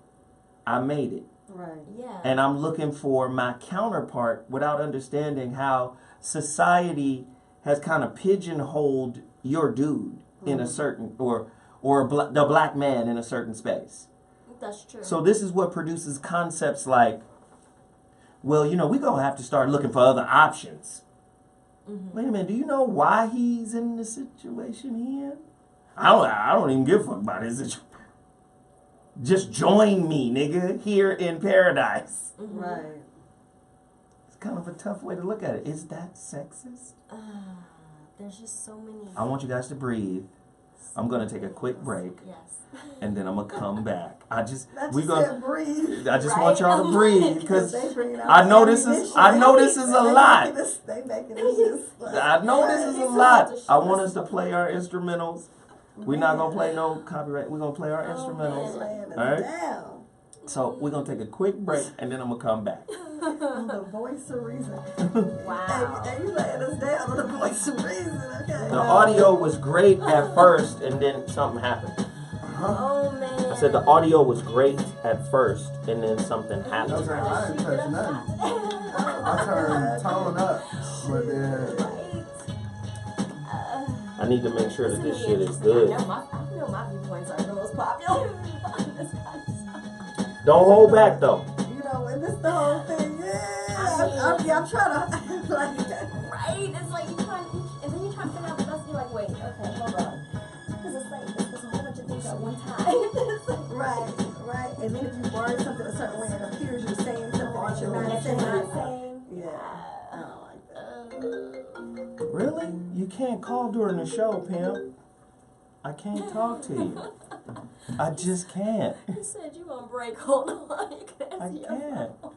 I made it. Right. Yeah. And I'm looking for my counterpart without understanding how society has kind of pigeonholed your dude in a certain or the black man in a certain space. That's true. So this is what produces concepts like, well, you know, we're going to have to start looking for other options. Wait a minute, do you know why he's in the situation he in? I don't even give a fuck about his situation. Just join me, nigga, here in paradise. Right. It's kind of a tough way to look at it. Is that sexist? There's just so many. I want you guys to breathe. I'm going to take a quick break. Yes. And then I'm going to come back. I just want y'all to breathe because I know this is a lot. I know this is a lot. I want us to play our instrumentals. We're not going to play no copyright. We're going to play our instrumentals. All right? So we're going to take a quick break and then I'm going to come back. On the voice of reason. Wow. Hey, you laying us down on the voice of reason, okay? The audio was great at first and then something happened. Oh man. I said the audio was great at first and then something happened. Okay, I didn't touch nothing. I turned tone up, but then I need to make sure that this shit is good. I know my viewpoints are the most popular on this kind of stuff. Don't hold back though. You know, and this the whole thing, I'm trying to like right? It's like you trying, and then you try to figure out the best. You're like, wait, okay, hold on, because it's like there's a whole bunch of things at one time. right. And then if you word something a certain way, it appears you're saying something that you're not saying. Yeah, I don't like that. Really? You can't call during the show, Pam. I can't talk to you. I just can't. You said you on break. Hold on. You can I answer your can't. phone.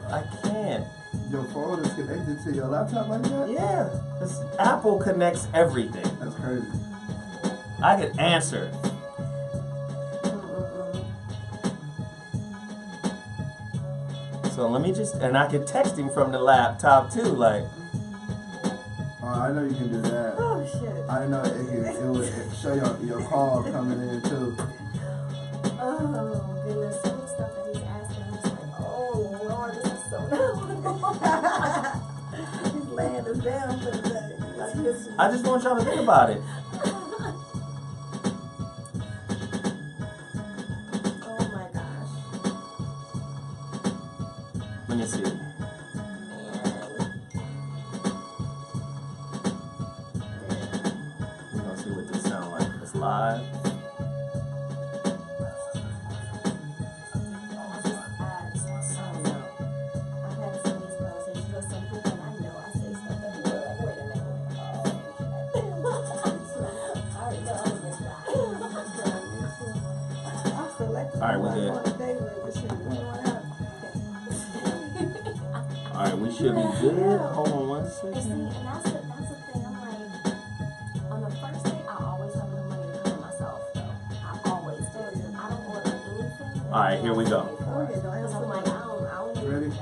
I can't. your phone is connected to your laptop like that? Yeah. Apple connects everything. That's crazy. I could answer. So let me just, and I could text him from the laptop too, like. Oh, I know you can do that. Oh shit. I know it would show your call coming in too. Oh goodness, some of the stuff that he's asking, I'm just like, oh Lord, this is so He's laying us down for the day. Like this. I just want y'all to think about it. Oh my gosh. Let me see. We're gonna see what this sound like. It's live. right, we good. All right, we should be good. Hold on one And second. see, and that's the thing. I'm like, on the first date, I always have the money to cover myself. Though I always do. I don't order anything. All right, here we go. Because I'm like, I don't need Ready? that.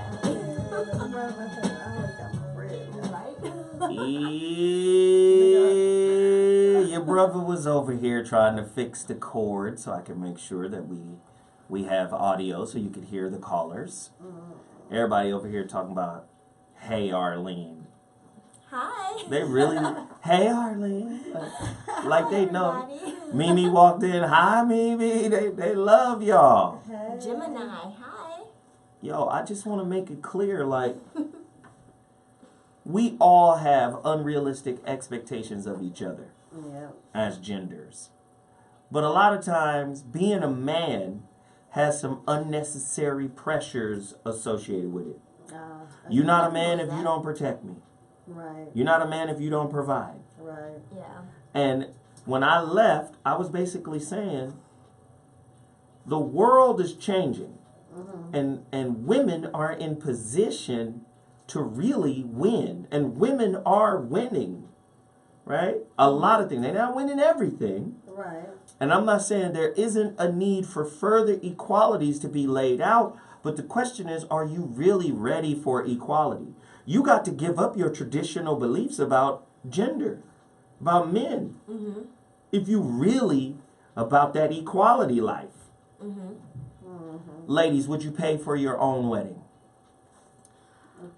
Yeah, your brother was over here trying to fix the cord so I can make sure that we have audio so you could hear the callers. Everybody over here talking about, hey, Arlene. Hi. They really, hey, Arlene. Like they know. Mimi walked in, hi, Mimi. They love y'all. Gemini, hi. Yo, I just want to make it clear, like, we all have unrealistic expectations of each other as genders. But a lot of times, being a man has some unnecessary pressures associated with it. You're not a man if you don't protect me. Right. You're not a man if you don't provide. Right. Yeah. And when I left, I was basically saying, the world is changing. And women are in position to really win. And women are winning, right? A lot of things. They're not winning everything. Right. And I'm not saying there isn't a need for further equalities to be laid out, but the question is, are you really ready for equality? You got to give up your traditional beliefs about gender, about men. If you really about that equality life. Ladies, would you pay for your own wedding?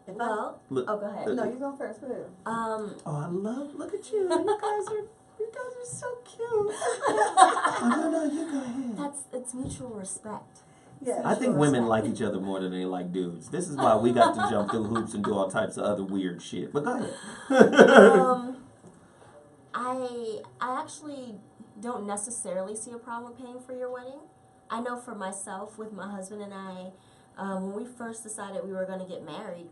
Well, Look, go ahead. No, you go first. Go ahead. Oh, I love, look at you. You guys are so cute. No, you go ahead. It's mutual respect. Yeah. I think women like each other more than they like dudes. This is why we got to jump through hoops and do all types of other weird shit. But go ahead. I actually don't necessarily see a problem paying for your wedding. I know for myself, with my husband and I, when we first decided we were going to get married,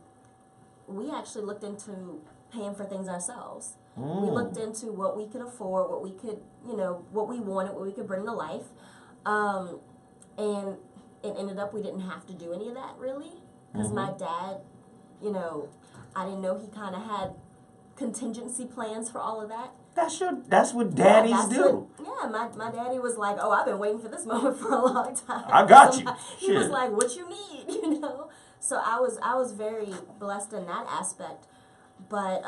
we actually looked into paying for things ourselves. We looked into what we could afford, what we could, what we wanted, what we could bring to life. And it ended up we didn't have to do any of that, really. Because my dad, I didn't know he kind of had contingency plans for all of that. That's what daddies do. My daddy was like, oh, I've been waiting for this moment for a long time. I got you. He was like, what you need, So I was very blessed in that aspect. But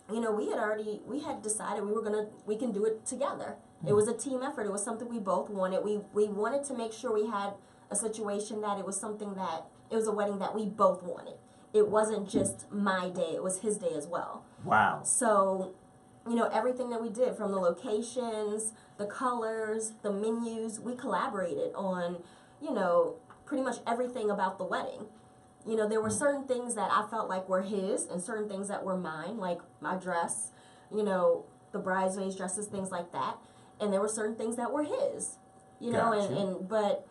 we had decided we can do it together. It was a team effort. It was something we both wanted. We wanted to make sure we had a situation that it was a wedding that we both wanted. It wasn't just my day, it was his day as well. Wow. So, everything that we did, from the locations, the colors, the menus, we collaborated on, pretty much everything about the wedding. There were certain things that I felt like were his and certain things that were mine, like my dress, the bridesmaids' dresses, things like that. And there were certain things that were his, but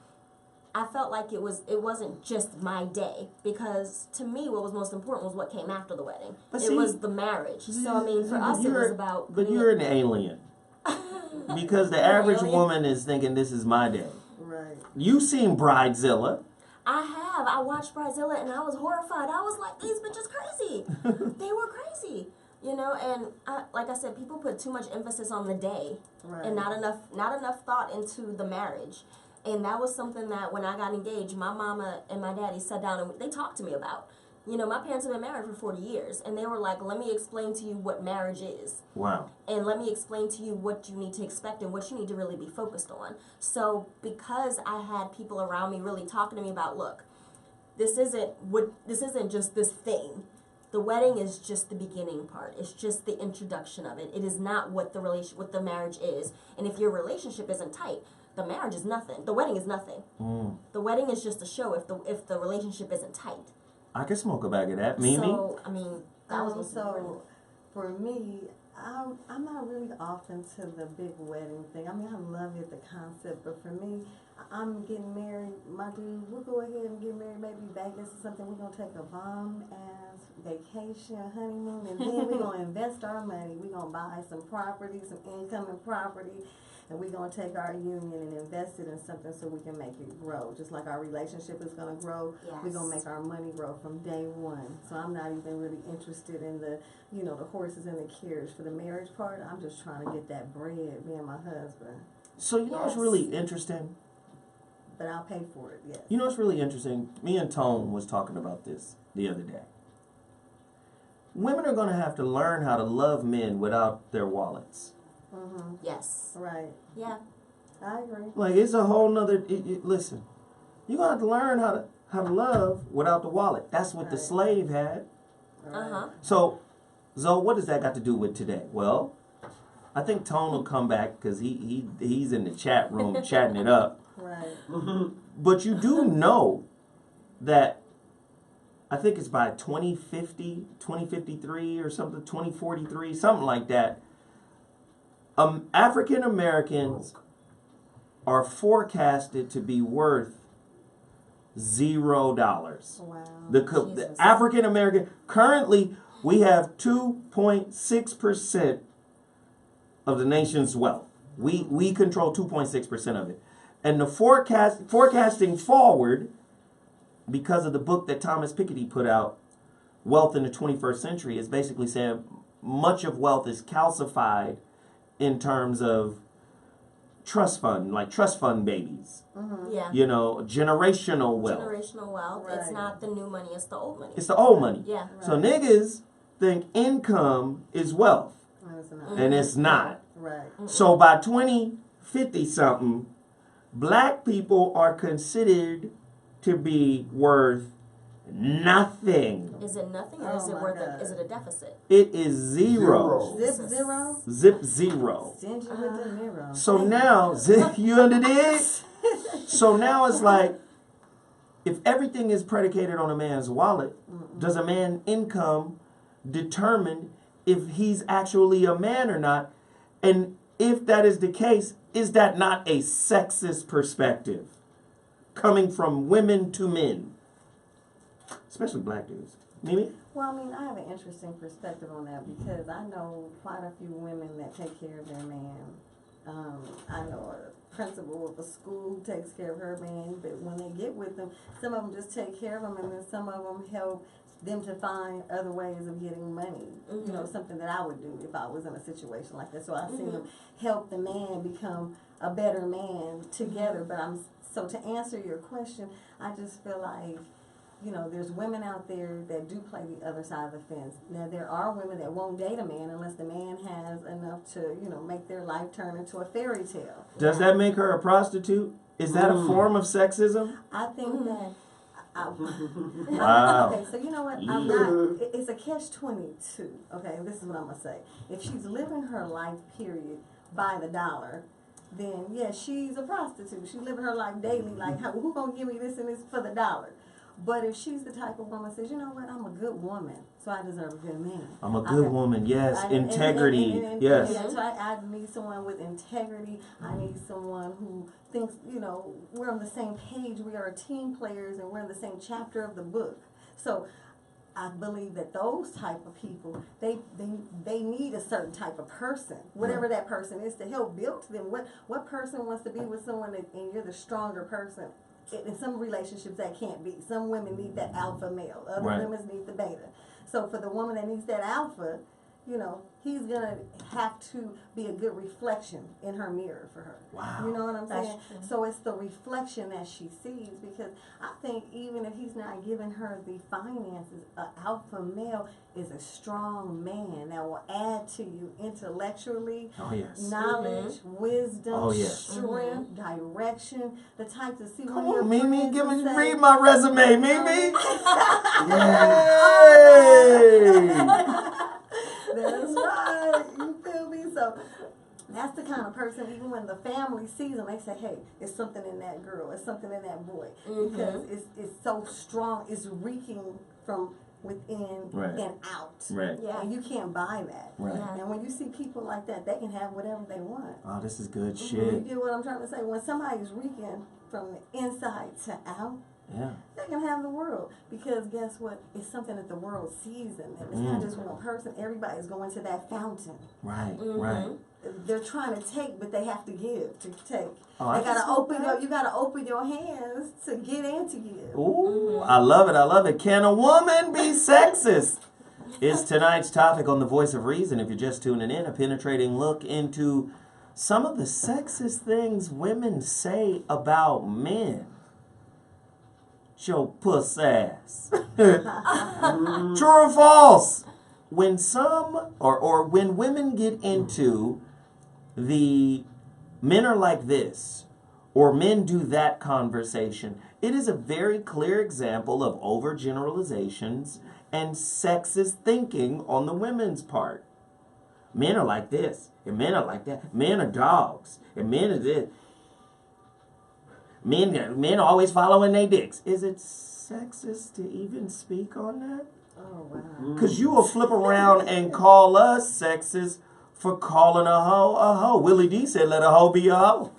I felt like it wasn't just my day, because to me what was most important was what came after the wedding. It was the marriage. So for us it was about. But you're an alien, because the average woman is thinking this is my day. Right. You seen Bridezilla? I have. I watched Bridezilla and I was horrified. I was like, these bitches crazy. They were crazy. And like I said, people put too much emphasis on the day, and not enough thought into the marriage. And that was something that when I got engaged, my mama and my daddy sat down and they talked to me about. My parents have been married for 40 years, and they were like, let me explain to you what marriage is. Wow. And let me explain to you what you need to expect and what you need to really be focused on. So because I had people around me really talking to me about, look, this isn't just this thing. The wedding is just the beginning part. It's just the introduction of it. It is not what the marriage is. And if your relationship isn't tight, the marriage is nothing. The wedding is nothing. The wedding is just a show if the relationship isn't tight. I can smoke a bag of that. Mimi? So, that was what's important. So, for me, I'm not really off into the big wedding thing. I love it, the concept, but for me, I'm getting married, my dude, we'll go ahead and get married, maybe Vegas or something. We're going to take a bomb-ass vacation, honeymoon, and then we're going to invest our money. We're going to buy some property, some incoming property, and we're going to take our union and invest it in something so we can make it grow. Just like our relationship is going to grow, we're going to make our money grow from day one. So I'm not even really interested in the, you know, the horses and the carriage for the marriage part. I'm just trying to get that bread, me and my husband. So you know what's really interesting? But I'll pay for it, yes. You know what's really interesting? Me and Tone was talking about this the other day. Women are going to have to learn how to love men without their wallets. Mm-hmm. Yes. Right. Yeah. I agree. Like, it's a whole nother... listen, you're going to have to learn how to love without the wallet. That's what the slave had. Uh-huh. So, Zoe, what does that got to do with today? Well, I think Tone will come back because he's in the chat room chatting it up. Right. But you do know that I think it's by 2050, 2053 or something, 2043, something like that. African Americans are forecasted to be worth $0. Wow. The African American, currently we have 2.6% of the nation's wealth. We control 2.6% of it. And the forecasting forward, because of the book that Thomas Piketty put out, Wealth in the 21st Century, is basically saying much of wealth is calcified in terms of trust fund, like trust fund babies. Mm-hmm. Yeah. You know, generational wealth. Generational wealth. Right. It's not the new money, it's the old money. It's the old money. Yeah. Right. So niggas think income is wealth. Mm-hmm. And it's not. Right. Mm-hmm. So by 2050 something, black people are considered to be worth nothing. Is it nothing or is it worth is it a deficit? It is zero. Zip zero? Zip zero. Stingy with the mirror. So now, you understand? So now it's like, if everything is predicated on a man's wallet, does a man's income determine if he's actually a man or not? And if that is the case, is that not a sexist perspective coming from women to men? Especially black dudes. Mimi? Well, I mean, I have an interesting perspective on that because I know quite a few women that take care of their man. I know a principal of a school who takes care of her man, but when they get with them, some of them just take care of them, and then some of them help them to find other ways of getting money. Mm-hmm. You know, something that I would do if I was in a situation like that. So I see them help the man become a better man together. But so to answer your question, I just feel like, you know, there's women out there that do play the other side of the fence. Now, there are women that won't date a man unless the man has enough to, you know, make their life turn into a fairy tale. Does that make her a prostitute? Is that a form of sexism? I think that... Wow. Okay, so you know what? I'm not... It's a catch-22, okay? This is what I'm going to say. If she's living her life, period, by the dollar, then, yeah, she's a prostitute. She's living her life daily, like, who going to give me this and this for the dollar? But if she's the type of woman that says, you know what, I'm a good woman, so I deserve a good man. I'm a good woman, yes. Integrity, yes. Yeah, so I need someone with integrity. I need someone who thinks, you know, we're on the same page. We are team players, and we're in the same chapter of the book. So I believe that those type of people, they need a certain type of person, whatever that person is, to help build them. What person wants to be with someone and you're the stronger person? In some relationships that can't be. Some women need that alpha male. Other women need the beta. So for the woman that needs that alpha, you know, he's going to have to be a good reflection in her mirror for her. Wow. You know what I'm saying? So it's the reflection that she sees, because I think even if he's not giving her the finances, an alpha male is a strong man that will add to you intellectually, knowledge, wisdom, strength, direction, the type to see. Come on, Mimi, read my resume, Mimi. Yay! That's right. You feel me? So that's the kind of person, even when the family sees them, they say, hey, it's something in that girl, it's something in that boy. Because it's so strong, it's reeking from within and out. Right. Yeah. And you can't buy that. Right. And when you see people like that, they can have whatever they want. Oh, this is good shit. You get what I'm trying to say? When somebody's reeking from the inside to out, Yeah. they can have the world. Because guess what? It's something that the world sees in them. It's not just one person. Everybody's going to that fountain. Right, right. They're trying to take, but they have to give to take. Oh, you gotta open your hands to get into give. Ooh, I love it. I love it. Can a woman be sexist? Is tonight's topic on The Voice of Reason. If you're just tuning in, a penetrating look into some of the sexist things women say about men. Your puss ass. True or false? When some or when women get into the men are like this or men do that conversation, it is a very clear example of overgeneralizations and sexist thinking on the women's part. Men are like this, and men are like that. Men are dogs, and men are this. Men always following their dicks. Is it sexist to even speak on that? Oh, wow. Because you will flip around and call us sexist for calling a hoe a hoe. Willie D said, let a hoe be a hoe.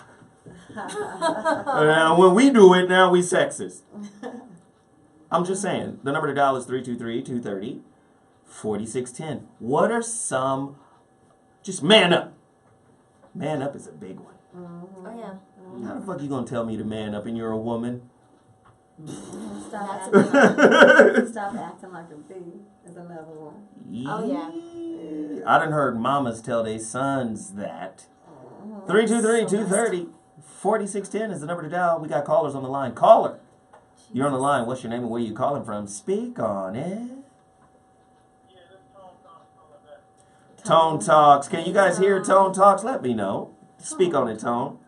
When we do it, now we sexist. I'm just saying. The number to dial is 323-230-4610. What are some... Just man up. Man up is a big one. Oh, yeah. How the fuck you gonna tell me to man up and you're a woman? Stop acting like a bee is another one. Oh, yeah. I done heard mamas tell their sons that. 323-230-4610 is the number to dial. We got callers on the line. Caller, you're on the line. What's your name and where you calling from? Speak on it. Tone Talks. Can you guys hear Tone Talks? Let me know. Speak on it, Tone.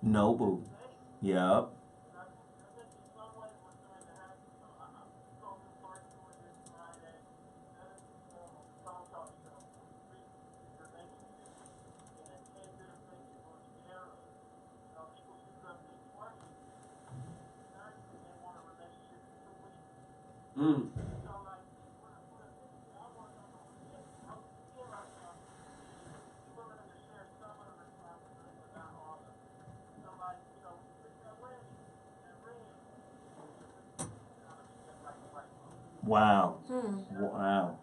No boo. Yep. Wow. Wow.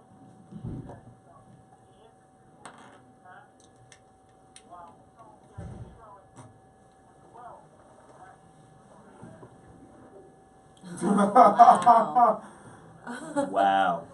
Wow.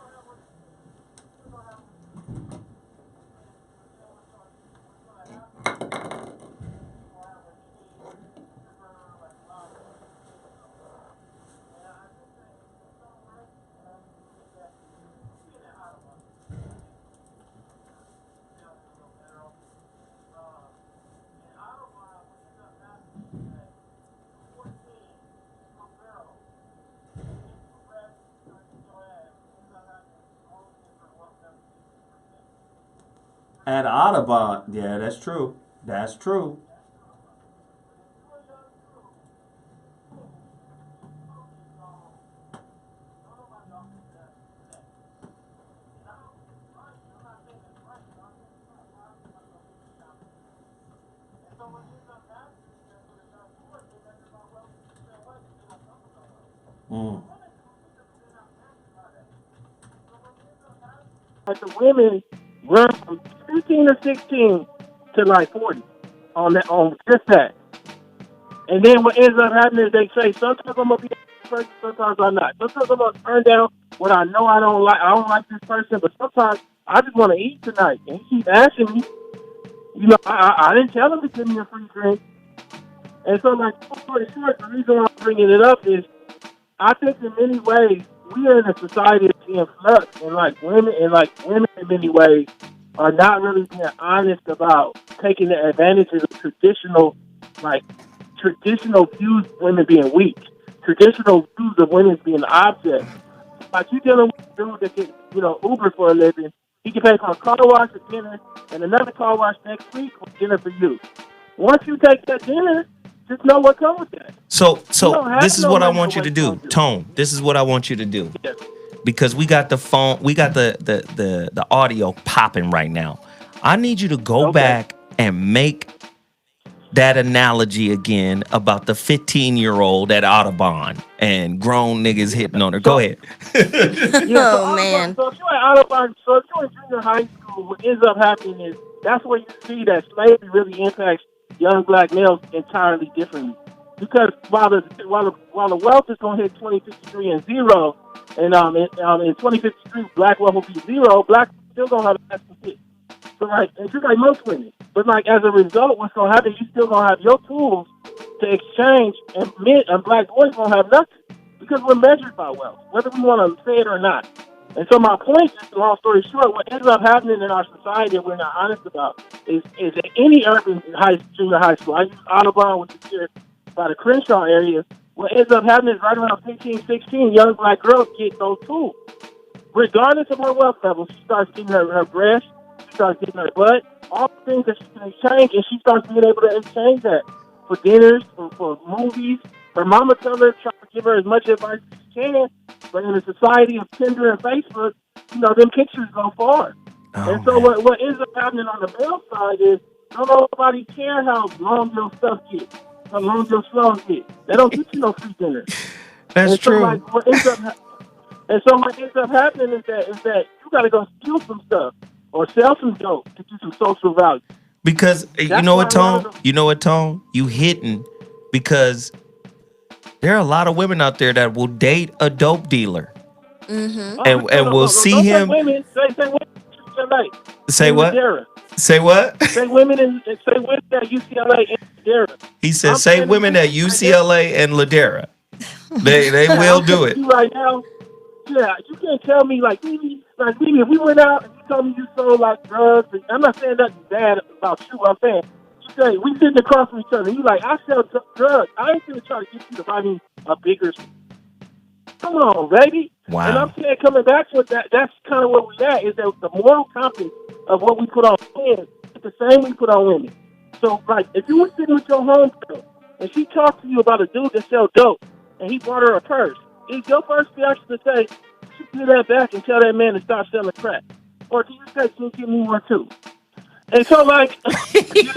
At Audubon. Yeah, that's true. That's true. Like the women run from 15 or 16 to like 40 on just that. And then what ends up happening is they say, sometimes I'm going to be a person, sometimes I'm not. Sometimes I'm going to turn down what I know I don't like this person, but sometimes I just want to eat tonight. And he keep asking me. You know, I didn't tell him to give me a free drink. And so, like, for short, the reason why I'm bringing it up is I think in many ways we are in a society that's in flux, and women in many ways are not really being honest about taking the advantages of traditional views of women being weak, traditional views of women being objects. Like you dealing with a dude that can, Uber for a living. He can pay for a car wash, a dinner, and another car wash next week or dinner for you. once you take that dinner, just know what comes with that. So have this is no what I money want for you to what do, you do. Tone. This is what I want you to do. Yes. Because we got the phone, we got the audio popping right now. I need you to go back and make that analogy again about the 15-year-old at Audubon and grown niggas hitting on her. Go ahead. Oh man. So if you're at Audubon, so if you're in junior high school, what ends up happening is that's where you see that slavery really impacts young black males entirely differently. Because while the wealth is going to hit 2053 and zero, and in 2053 black wealth will be zero, black still going to have less than hit. So like, it's just like most women. But like as a result, what's going to happen? You still going to have your tools to exchange, and men and black boys going to have nothing because we're measured by wealth, whether we want to say it or not. And so my point, just long story short, what ends up happening in our society that we're not honest about is that any urban junior high school, I use Audubon, which is here by the Crenshaw area, what ends up happening is right around 15, 16, young black girls get those tools. Regardless of her wealth level, she starts getting her breast, she starts getting her butt, all the things that she can exchange, and she starts being able to exchange that for dinners, for movies. Her mama tells her, try to give her as much advice as she can, but in a society of Tinder and Facebook, them pictures go far. And so what ends up happening on the male side is don't nobody care how long your stuff gets, how long your slugs get. They don't get you no free dinner. That's true. So, like, what ends up happening is that you got to go steal some stuff or sell some dope to get some social value. Because you know what, Tone? You hitting because there are a lot of women out there that will date a dope dealer. Mm-hmm. And we'll see him. Say women, say what? Ladera. Say what? Say women at UCLA and Ladera. He said, say women at UCLA and Ladera. They will do it. Right now, yeah, you can't tell me like Mimi, if we went out and you told me you sold like drugs, and I'm not saying nothing bad about you. I'm saying you say we sitting across from each other. And you like, I sell drugs. I ain't gonna try to get you to buy me a bigger. Come on, baby. Wow. And I'm saying coming back to it, that's kind of where we at. Is that the moral compass of what we put on men is the same we put on women. So like, if you were sitting with your homegirl and she talked to you about a dude that sells dope and he bought her a purse, is your first reaction to say, you do that back and tell that man to stop selling crack? Or do you say, can you give me one too? And so, like, you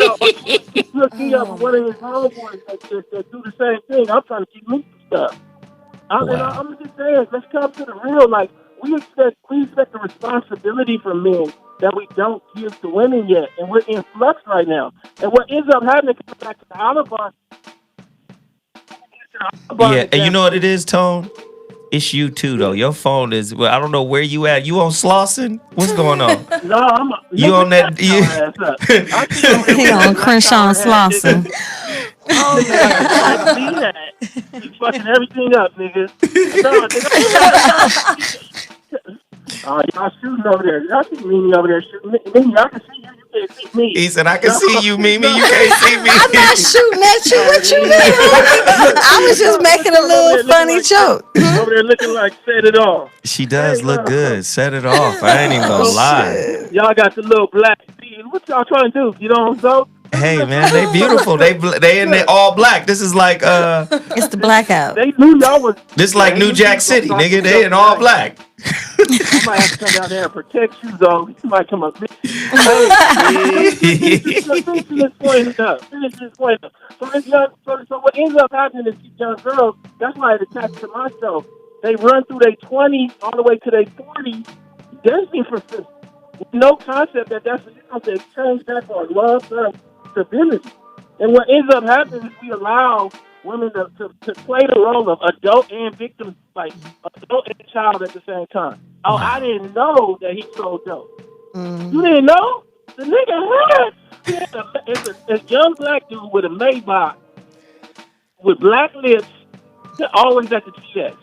look me up with one of his homeboys that do the same thing. I'm trying to keep me some stuff. And I'm just saying, let's come to the real. Like, we expect the responsibility from men that we don't give to women yet. And we're in flux right now. And what ends up happening, comes back to the Audubon. Yeah, and you know what it is, Tone? It's you too, though. Your phone is. Well, I don't know where you at. You on Slauson? What's going on? No, you on that? He on Crenshaw and Slauson. Oh man, I see that. You fucking everything up, nigga. Y'all shooting over there. Y'all see Mimi over there shooting. Mimi, I can see you. You can't see me. He said, I can see you, Mimi. You can't see me. I'm not shooting at you. What you mean? I was just making a little funny joke. Over there looking like set it off. She does look good. Set it off. I ain't even gonna lie. Y'all got the little black. What y'all trying to do? You know what I'm saying? Hey man, they beautiful. They in they all black. This is like it's the blackout. They knew y'all was. This like New Jack City, nigga. They in all black. I might have to come down there and protect you, though. You might come up. Finish this point up. So what ends up happening is these young girls, that's why it attached to myself. They run through their 20s all the way to their 40s, dancing for no concept that that's what you're going to exchange that for love, stability. And what ends up happening is we allow women to play the role of adult and victim, like adult and child at the same time. Oh, I didn't know that he sold dope. You didn't know? The nigga it's a young black dude with a Maybach with black lips, always at the chest.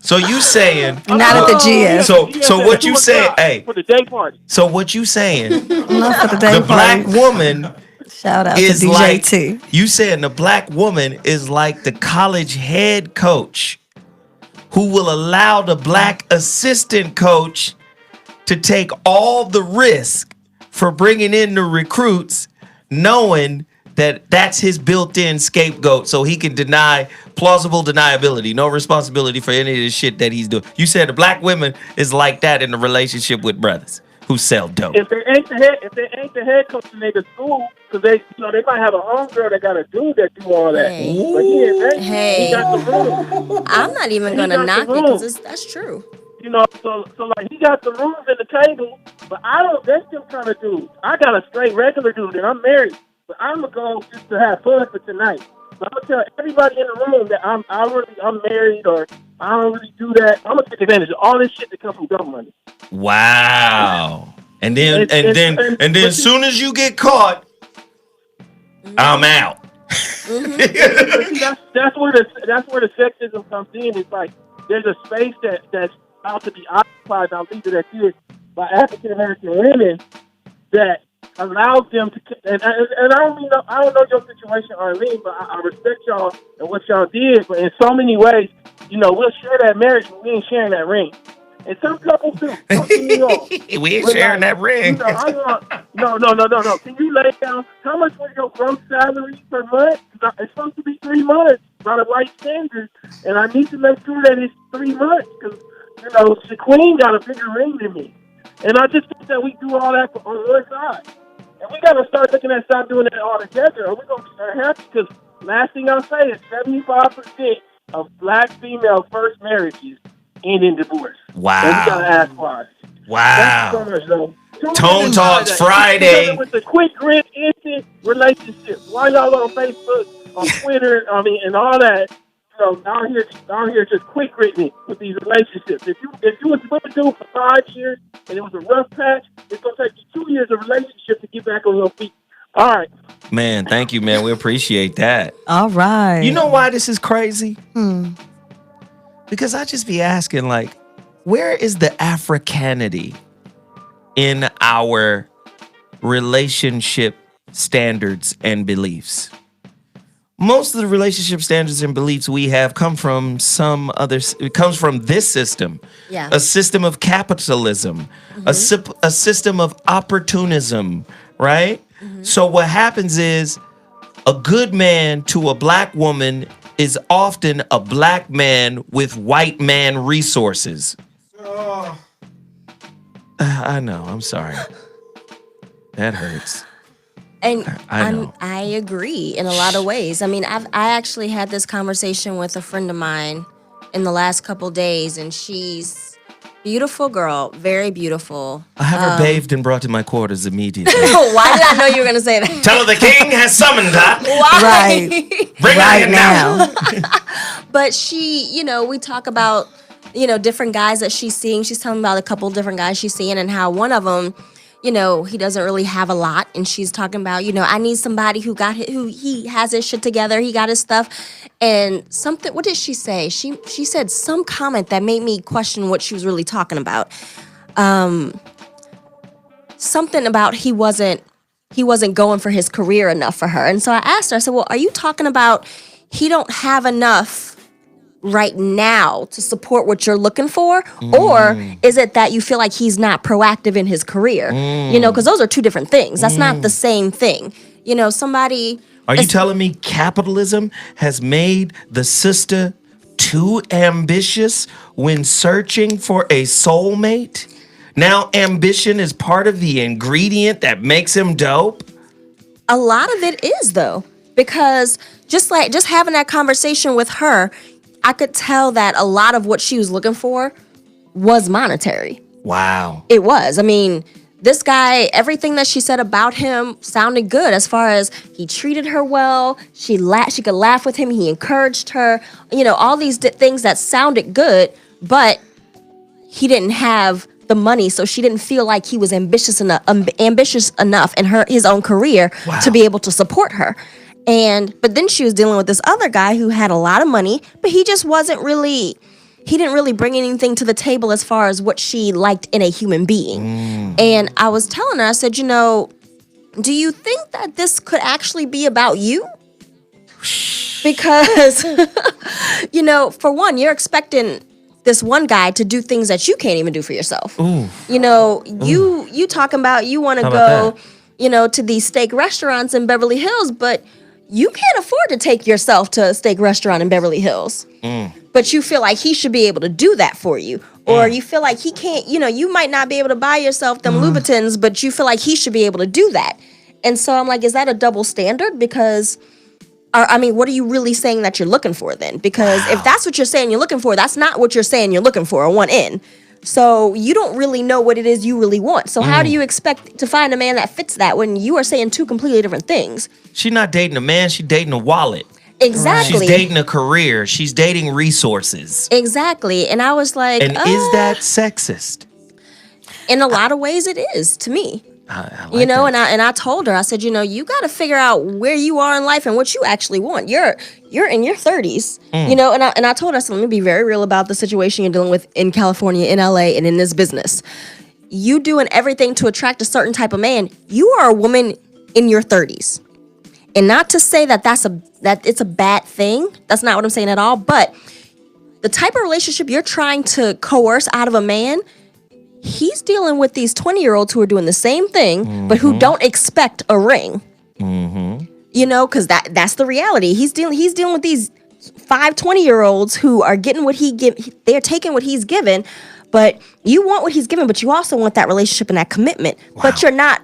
So you saying not at the GS? So what you saying? Hey, for the day party. So what you saying? Not for the day the black party. woman. Shout out is to DJ like, T. You saying the black woman is like the college head coach who will allow the black assistant coach to take all the risk for bringing in the recruits, knowing that that's his built-in scapegoat, so he can deny plausible deniability, no responsibility for any of the shit that he's doing. You said the black women is like that in the relationship with brothers who sell dope. If they ain't the head coach in their school, because they might have a homegirl that got a dude that do all that. Hey. But he ain't Hey. he got the room. I'm not even going to knock it because that's true. So like he got the rooms and the table, but I don't. That's them kind of dude. I got a straight regular dude, and I'm married, but I'm gonna go just to have fun for tonight. So I'm gonna tell everybody in the room that I'm married, or I don't really do that. I'm gonna take advantage of all this shit that comes from government. Wow. And then as soon as you get caught, I'm out. See, that's where the sexism comes in. It's like there's a space that's about to be occupied. I'll leave it at this by African American women that allows them to. And I don't know your situation, Arlene, but I respect y'all and what y'all did. But in so many ways, we'll share that marriage, but we ain't sharing that ring. And some couples do. We ain't sharing that ring. No. Can you lay down how much was your gross salary per month? It's supposed to be 3 months by the white standards, and I need to make sure that it's 3 months because the queen got a bigger ring than me, and I just think that we do all that on one side, and we got to start looking at stop doing that all together, or we're gonna be unhappy. Because last thing I'll say is 75% of black female first marriages end in divorce. Wow. And we gotta ask why. Wow. Thank you so much, though. Tone Talks Friday. With the quick, grit, instant relationship. Why y'all on Facebook, on Twitter, and all that? Down here just quick gritting with these relationships. If you was with a dude for 5 years and it was a rough patch, it's gonna take you 2 years of relationship to get back on your feet. All right. Man, thank you, man. We appreciate that. All right. You know why this is crazy? Because I just be asking, like, where is the Africanity in our relationship standards and beliefs? Most of the relationship standards and beliefs we have come from it comes from this system. Yeah. A system of capitalism, a system of opportunism, right? So what happens is a good man to a black woman is often a black man with white man resources. I know. I'm sorry. That hurts. And I know. I agree in a lot of ways. I mean, I actually had this conversation with a friend of mine in the last couple days, and she's beautiful girl, very beautiful. I have her bathed and brought to my quarters immediately. Why did I know you were going to say that? Tell her the king has summoned her. Why? Right. Bring her in now. But she, we talk about, different guys that she's seeing. She's telling me about a couple different guys she's seeing and how one of them, he doesn't really have a lot. And she's talking about, I need somebody who he has his shit together. He got his stuff. And something, what did she say? She said some comment that made me question what she was really talking about. Something about he wasn't going for his career enough for her. And so I asked her, I said, well, are you talking about he don't have enough right now to support what you're looking for? Or is it that you feel like he's not proactive in his career? Because those are two different things. That's not the same thing. Somebody... Are you telling me capitalism has made the sister too ambitious when searching for a soulmate? Now ambition is part of the ingredient that makes him dope? A lot of it is, though. Because just having that conversation with her, I could tell that a lot of what she was looking for was monetary. Wow. It was. I mean, this guy, everything that she said about him sounded good as far as he treated her well. She could laugh with him. He encouraged her. All these things that sounded good, but he didn't have the money, so she didn't feel like he was ambitious enough in his own career to be able to support her. But then she was dealing with this other guy who had a lot of money, but he just he didn't really bring anything to the table as far as what she liked in a human being. And I was telling her, I said, do you think that this could actually be about you? Because, for one, you're expecting this one guy to do things that you can't even do for yourself. Ooh. You know, you talking about you want to go, to these steak restaurants in Beverly Hills, but you can't afford to take yourself to a steak restaurant in Beverly Hills. But you feel like he should be able to do that for you. Or you feel like he can't, you might not be able to buy yourself them Louboutins, but you feel like he should be able to do that. And so I'm like, is that a double standard? Because, what are you really saying that you're looking for then? Because if that's what you're saying you're looking for, that's not what you're saying you're looking for, one in. So you don't really know what it is you really want. So how do you expect to find a man that fits that when you are saying two completely different things? She's not dating a man, she's dating a wallet. Exactly. She's dating a career. She's dating resources. Exactly. And I was like, and is that sexist? In a lot of ways it is to me. I like that. And I told her, I said, you got to figure out where you are in life and what you actually want. You're in your 30s, and I told her, I said, let me be very real about the situation you're dealing with in California, in LA, and in this business. You doing everything to attract a certain type of man. You are a woman in your 30s. And not to say that it's a bad thing. That's not what I'm saying at all. But the type of relationship you're trying to coerce out of a man, he's dealing with these 20-year-olds who are doing the same thing, but who don't expect a ring. Because that's the reality. He's dealing with these 20-year-olds who are getting what they're taking what he's given, but you want what he's given, but you also want that relationship and that commitment. Wow. But you're not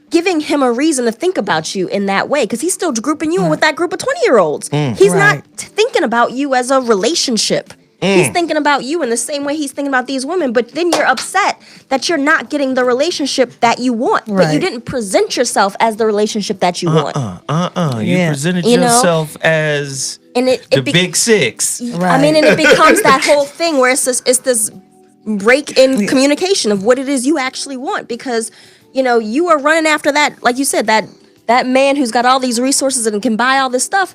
giving him a reason to think about you in that way, because he's still grouping you in with that group of 20-year-olds. He's not thinking about you as a relationship. He's thinking about you in the same way he's thinking about these women, but then you're upset that you're not getting the relationship that you want. But you didn't present yourself as the relationship that you want. You presented yourself as the big six. Right. And it becomes that whole thing where it's this break in communication of what it is you actually want, because you are running after that, like you said, that man who's got all these resources and can buy all this stuff.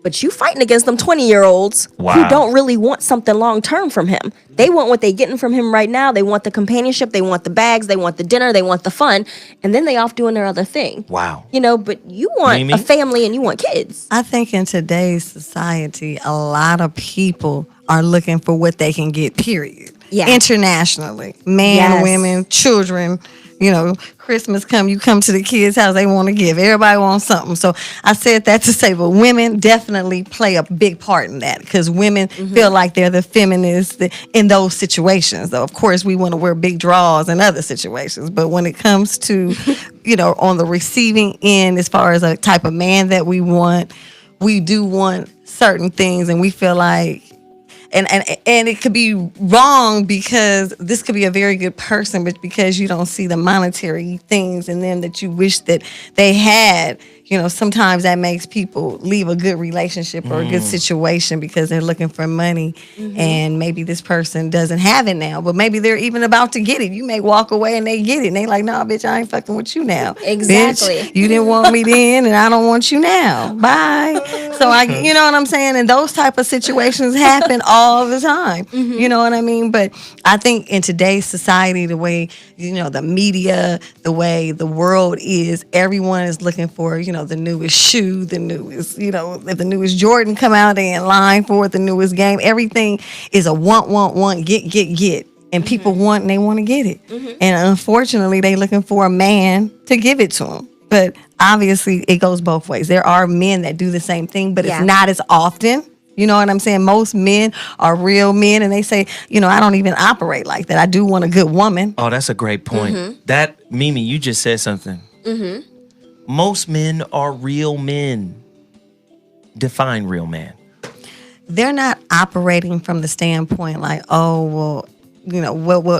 But you fighting against them 20-year-olds who don't really want something long-term from him. They want what they're getting from him right now. They want the companionship. They want the bags. They want the dinner. They want the fun. And then they off doing their other thing. Wow. But you want a family and you want kids. I think in today's society, a lot of people are looking for what they can get, period. Yeah. Internationally. Men, women, children. Christmas you come to the kids' house, they want to give. Everybody wants something. So I said that to say, but women definitely play a big part in that, because women feel like they're the feminists in those situations. Though, of course, we want to wear big draws in other situations. But when it comes to, on the receiving end, as far as a type of man that we want, we do want certain things, and we feel like, and it could be wrong, because this could be a very good person, but because you don't see the monetary things in them that you wish that they had, sometimes that makes people leave a good relationship or a good situation because they're looking for money, and maybe this person doesn't have it now, but maybe they're even about to get it. You may walk away and they get it, and they like, nah, bitch, I ain't fucking with you now. Exactly. Bitch, you didn't want me then, and I don't want you now. Bye. So you know what I'm saying? And those type of situations happen all the time. You know what I mean? But I think in today's society, the way, the media, the way the world is, everyone is looking for, the newest shoe, the newest, if the newest Jordan come out, they in line for it, the newest game. Everything is a want, get. And people want, and they want to get it. And unfortunately, they looking for a man to give it to them. But obviously, it goes both ways. There are men that do the same thing, but it's not as often. You know what I'm saying? Most men are real men, and they say, I don't even operate like that. I do want a good woman. Oh, that's a great point. That, Mimi, you just said something. Most men are real men. Define real man. They're not operating from the standpoint like, oh, well,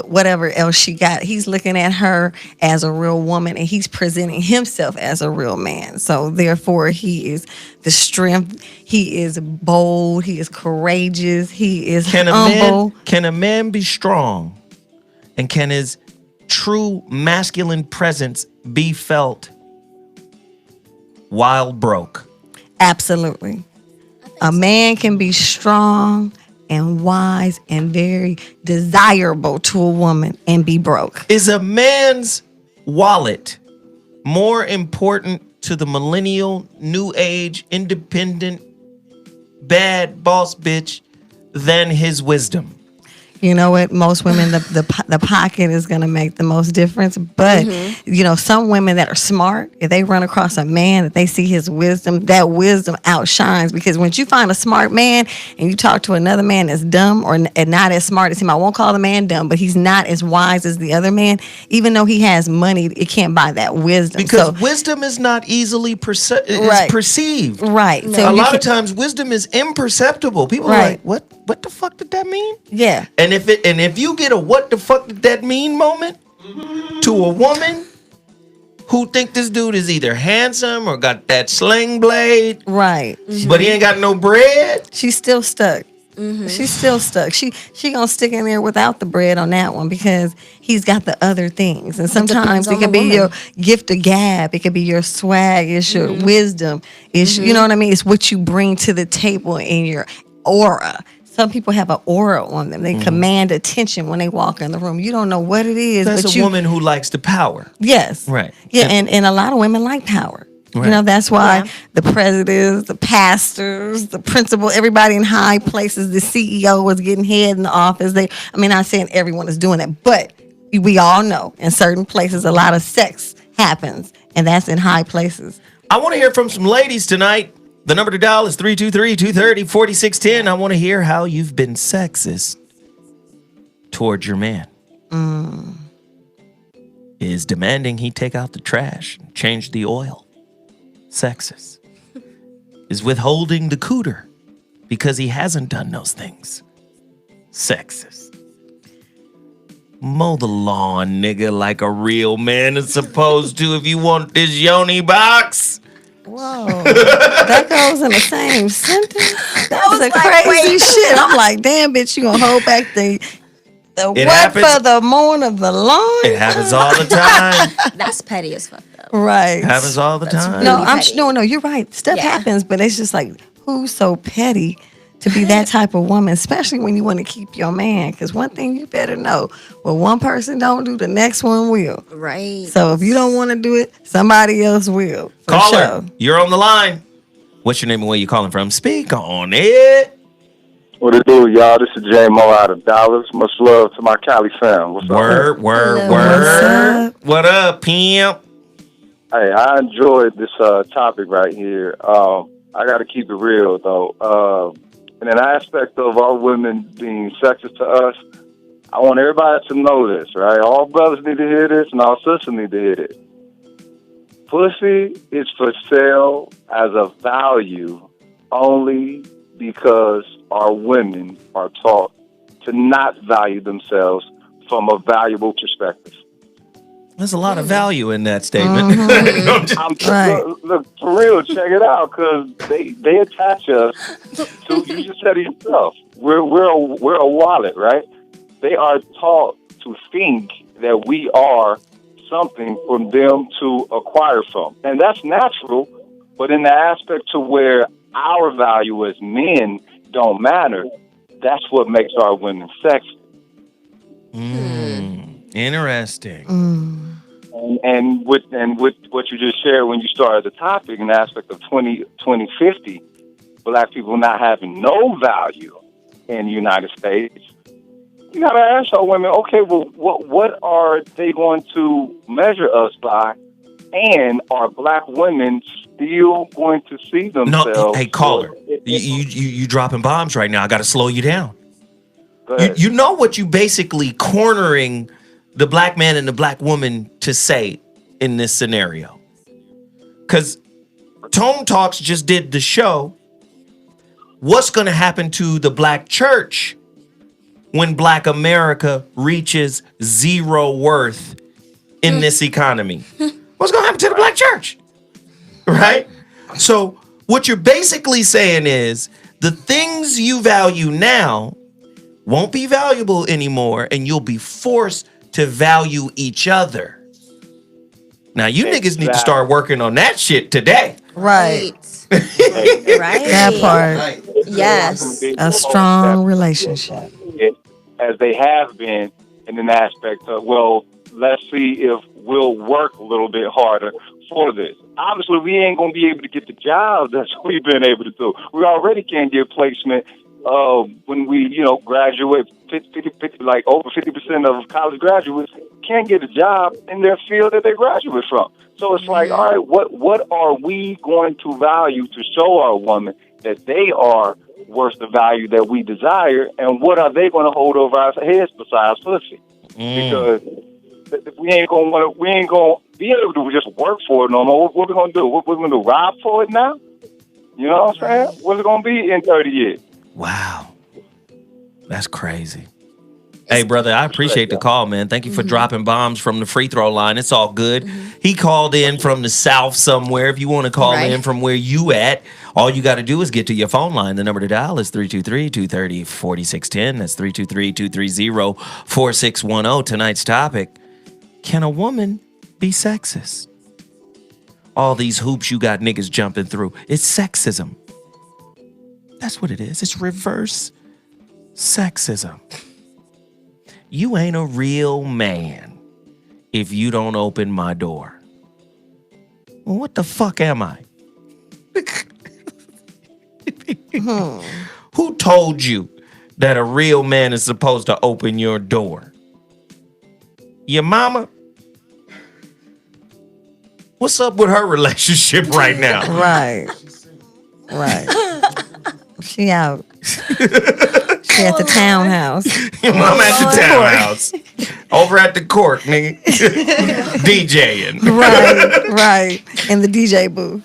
whatever else she got. He's looking at her as a real woman, and he's presenting himself as a real man. So therefore, he is the strength. He is bold. He is courageous. He is humble. Can a man be strong? And can his true masculine presence be felt while broke? Absolutely. A man can be strong and wise and very desirable to a woman and be broke. Is a man's wallet more important to the millennial, new age, independent, bad boss bitch than his wisdom? You know what? Most women, the pocket is going to make the most difference. But, you know, some women that are smart, if they run across a man, that they see his wisdom, that wisdom outshines. Because once you find a smart man and you talk to another man that's dumb and not as smart as him, I won't call the man dumb, but he's not as wise as the other man. Even though he has money, it can't buy that wisdom. Because wisdom is not easily perceived. Right. No. So a lot of times wisdom is imperceptible. People are like, what the fuck did that mean? Yeah. And if you get a what the fuck did that mean moment to a woman who think this dude is either handsome or got that sling blade, right? But he ain't got no bread, she's still stuck. She's still stuck. She gonna stick in there without the bread on that one because he's got the other things. And sometimes it could be your gift of gab. It could be your swag. It's your wisdom. It's you know what I mean. It's what you bring to the table in your aura. Some people have an aura on them. They command attention when they walk in the room. You don't know what it is. That's a woman who likes the power. Yes. Right. Yeah, and a lot of women like power. Right. You know, that's why the presidents, the pastors, the principal, everybody in high places, the CEO was getting head in the office. I'm not saying everyone is doing that, but we all know in certain places a lot of sex happens, and that's in high places. I want to hear from some ladies tonight. The number to dial is 323-230-4610. I want to hear how you've been sexist towards your man. Is demanding he take out the trash and change the oil sexist? Is withholding the cooter because he hasn't done those things sexist? Mow the lawn, nigga, like a real man is supposed to if you want this yoni box. Whoa, that goes in the same sentence. That's a crazy shit. I'm like, damn, bitch, you gonna hold back the what for the mowing of the lawn? It happens all the time. That's petty as fuck, though. Right. It happens all the time. No, you're right. Stuff happens, but it's just like, who's so petty to be that type of woman, especially when you want to keep your man? Because one thing you better know, what one person don't do, the next one will. Right. So if you don't want to do it, somebody else will. Caller, you're on the line. What's your name and where you calling from? Speak on it. What it do, y'all? This is J Mo out of Dallas. Much love to my Cali fam. What's up? Word. What up, pimp? Hey, I enjoyed this topic right here. I got to keep it real, though. In an aspect of our women being sexist to us, I want everybody to know this, right? All brothers need to hear this, and all sisters need to hear this. Pussy is for sale as a value only because our women are taught to not value themselves from a valuable perspective. There's a lot of value in that statement. Look, for real, check it out, because they attach us to, you just said it yourself, we're a wallet, right? They are taught to think that we are something for them to acquire from. And that's natural, but in the aspect to where our value as men don't matter, that's what makes our women sexy. Interesting. And with what you just shared when you started the topic, in the aspect of 2050, black people not having no value in the United States, you gotta ask our women, okay, well, what are they going to measure us by? And are black women still going to see themselves? No, hey, caller, you dropping bombs right now. I got to slow you down. You know what you basically cornering the black man and the black woman to say in this scenario? Because Tone Talks just did the show. What's going to happen to the black church when black America reaches zero worth in this economy? What's going to happen to the black church? Right? So what you're basically saying is the things you value now won't be valuable anymore, and you'll be forced to value each other. Now, you niggas need to start working on that shit today. Right. Right. That part. Right. Yes. A strong relationship. As they have been in an aspect of, well, let's see if we'll work a little bit harder for this. Obviously, we ain't going to be able to get the jobs that we've been able to do. We already can't get placement when we, graduate, 50, like over 50% of college graduates can't get a job in their field that they graduate from. So it's like, all right, what are we going to value to show our woman that they are worth the value that we desire, and what are they going to hold over our heads besides pussy? Because we ain't gonna be able to just work for it no more. What we gonna do? What we gonna do? Rob for it now? You know what I'm saying? What's it gonna be in 30 years? Wow. That's crazy. Hey, brother, I appreciate the call, man. Thank you for dropping bombs from the free throw line. It's all good. He called in from the South somewhere. If you want to call in from where you at, all you got to do is get to your phone line. The number to dial is 323-230-4610. That's 323-230-4610. Tonight's topic, can a woman be sexist? All these hoops you got niggas jumping through. It's sexism. That's what it is. It's reverse sexism. You ain't a real man if you don't open my door. Well, what the fuck am I? Who told you that a real man is supposed to open your door? Your mama? What's up with her relationship right now? Right. She out. She at the townhouse. Your mama at the townhouse. Over at the court, nigga. DJing. Right. In the DJ booth.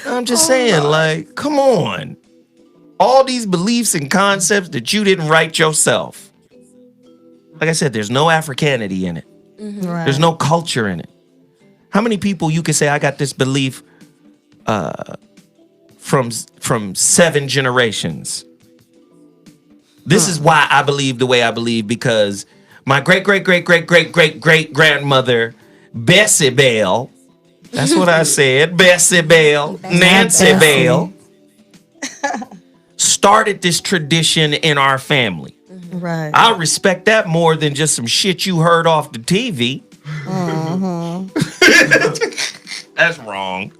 I'm just saying, like, come on. All these beliefs and concepts that you didn't write yourself. Like I said, there's no Africanity in it. Right. There's no culture in it. How many people you could say, I got this belief from 7 generations? This is why I believe the way I believe, because my great-great-great-great-great-great-great-grandmother, Bessie Bell, that's what I said, Bessie Bell, Nancy Bell, started this tradition in our family. Right. I respect that more than just some shit you heard off the TV. That's wrong.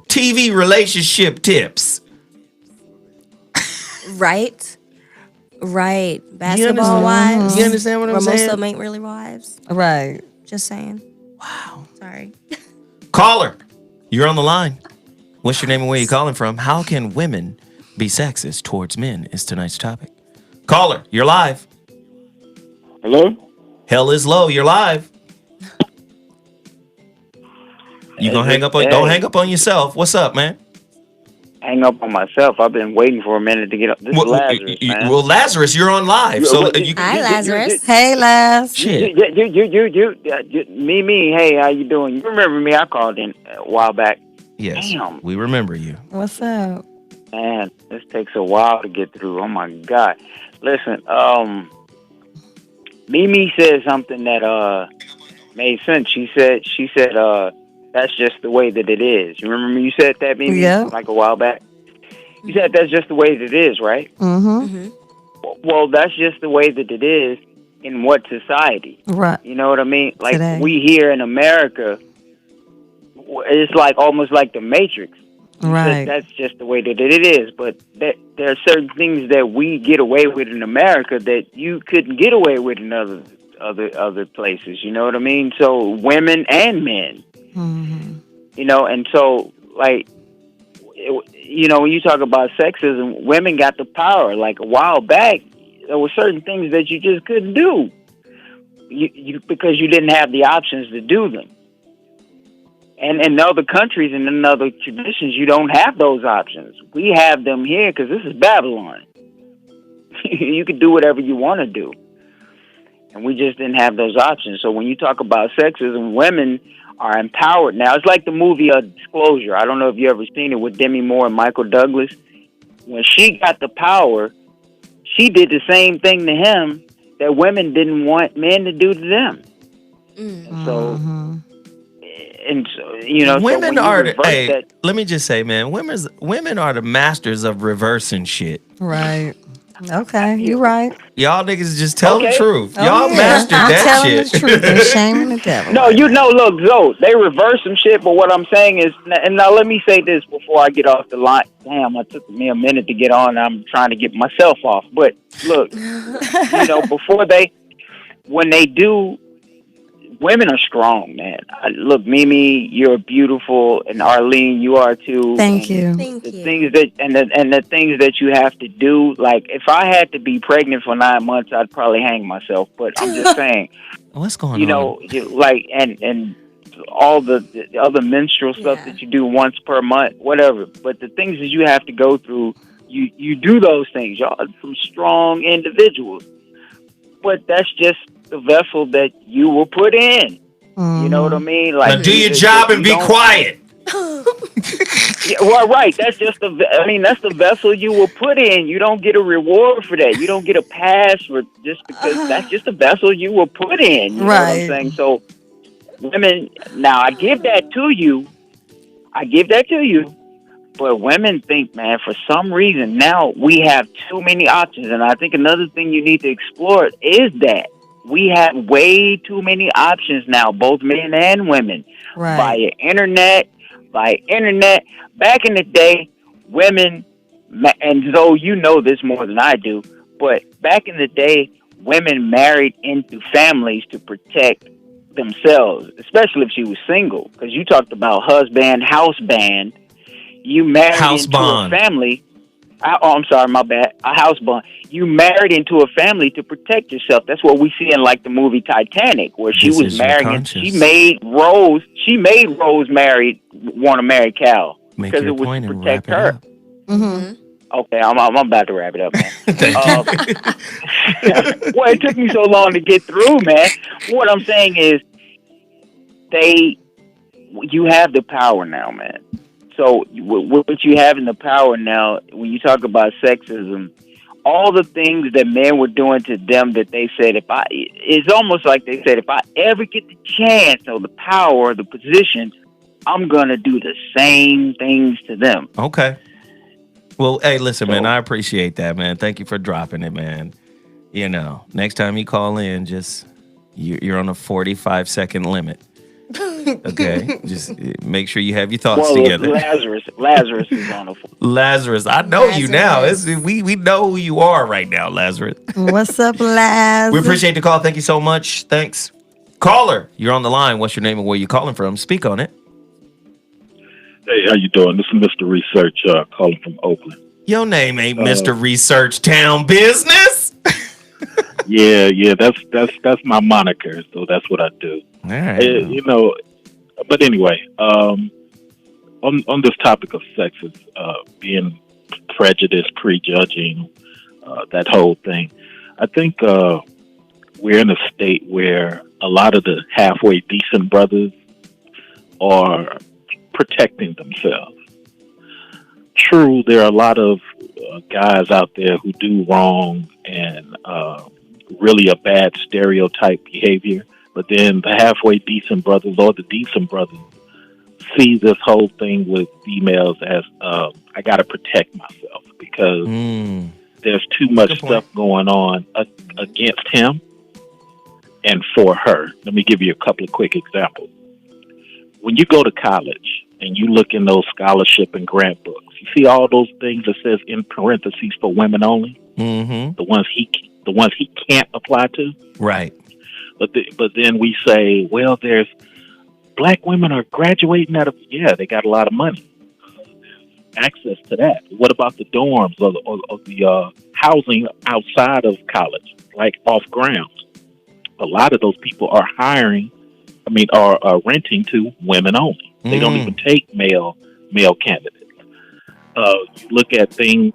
TV relationship tips. Right. Basketball wives. You understand what I'm saying? Most of them ain't really wives. Right. Just saying. Wow. Sorry. Caller, you're on the line. What's your name and where you calling from? How can women be sexist towards men is tonight's topic. Caller, you're live. Hello? Hell is low. You're live. You gonna hang up on? Don't hang up on yourself. What's up, man? Hang up on myself. I've been waiting for a minute to get up. This is Lazarus, man. Well, Lazarus, you're on live. So Hi, Lazarus. Hey, Laz. Shit. Me. Hey, how you doing? You remember me? I called in a while back. Yes. Damn. We remember you. What's up? Man, this takes a while to get through. Oh my God. Listen, Mimi said something that made sense. She said that's just the way that it is. You remember me? You said that, Mimi? Yeah. Like a while back. You said that's just the way that it is, right? Mm-hmm. Well, that's just the way that it is in what society? Right. You know what I mean? Like Today. we here in America, it's like almost like the Matrix. Right. That's just the way that it is. But there are certain things that we get away with in America that you couldn't get away with in other places. You know what I mean? So women and men. Mm-hmm. You know, and so like, you know, when you talk about sexism, women got the power. Like a while back, there were certain things that you just couldn't do, because you didn't have the options to do them. And in other countries and in other traditions, you don't have those options. We have them here because this is Babylon. You can do whatever you want to do. And we just didn't have those options. So when you talk about sexism, women are empowered now. It's like the movie Disclosure. I don't know if you ever seen it with Demi Moore and Michael Douglas. When she got the power, she did the same thing to him that women didn't want men to do to them. Mm-hmm. And so, you know, women so are. that, let me just say, man, women are the masters of reversing shit. Right. Okay, you right. Y'all niggas just tell the Okay. truth. Oh, Y'all yeah. mastered I'm that telling shit. the truth and shaming the devil. No, right you now. know, look, Zoe, they reverse some shit, but what I'm saying is, and now let me say this before I get off the line. Damn, it took me a minute to get on. I'm trying to get myself off. But look, you know, when they do, women are strong, man. Look, Mimi, you're beautiful, and Arlene, you are too. Thank and you. Thank you. Things that and the things that you have to do, like if I had to be pregnant for 9 months, I'd probably hang myself. But I'm just saying, What's going you on? know, like and all the other menstrual stuff Yeah. that you do once per month, whatever. But the things that you have to go through, you do those things. Y'all are some strong individuals, but that's just the vessel that you were put in. You know what I mean? Like, Now do your job and be quiet. Yeah, well, right. That's just that's the vessel you were put in. You don't get a reward for that. You don't get a pass for just because that's just the vessel you were put in. You know what I'm saying? So, women, now I give that to you. But women think, man, for some reason now we have too many options, and I think another thing you need to explore is that we have way too many options now, both men and women, via internet. Back in the day, women, and Zoe, you know this more than I do, but back in the day, women married into families to protect themselves, especially if she was single, because you talked about husband, house band. You married into a family. I'm sorry, my bad. A house bond. You married into a family to protect yourself. That's what we see in like the movie Titanic, where she was marrying. She made Rose. She made Rose want to marry Cal because it was to protect her. Mm-hmm. Okay, I'm about to wrap it up, man. Well, it took me so long to get through, man. What I'm saying is, you have the power now, man. So what you have in the power now, when you talk about sexism, all the things that men were doing to them that they said, it's almost like they said, if I ever get the chance or the power or the position, I'm going to do the same things to them. Okay. Well, hey, listen, man, I appreciate that, man. Thank you for dropping it, man. You know, next time you call in, just, you're on a 45-second limit. Okay, just make sure you have your thoughts together. Lazarus is on the phone. Lazarus, I know you now. We know who you are right now, Lazarus. What's up, Lazarus? We appreciate the call. Thank you so much. Thanks. Caller, you're on the line. What's your name and where you calling from? Speak on it. Hey, how you doing? This is Mr. Research calling from Oakland. Your name ain't Mr. Research Town Business. Yeah, that's my moniker, so that's what I do. All right. You know, but anyway, on this topic of sexist, being prejudiced, prejudging, that whole thing, I think we're in a state where a lot of the halfway decent brothers are protecting themselves. True, there are a lot of guys out there who do wrong and really a bad stereotype behavior, but then the halfway decent brothers or the decent brothers see this whole thing with females as I got to protect myself because there's too much stuff going on against him and for her. Let me give you a couple of quick examples. When you go to college and you look in those scholarship and grant books, you see all those things that says in parentheses for women only. Mm-hmm. The ones he can't apply to. Right. But then we say, well, there's black women are graduating yeah, they got a lot of money, access to that. What about the dorms or the housing outside of college, like off grounds? A lot of those people are renting to women only. They don't even take male candidates. You look at things,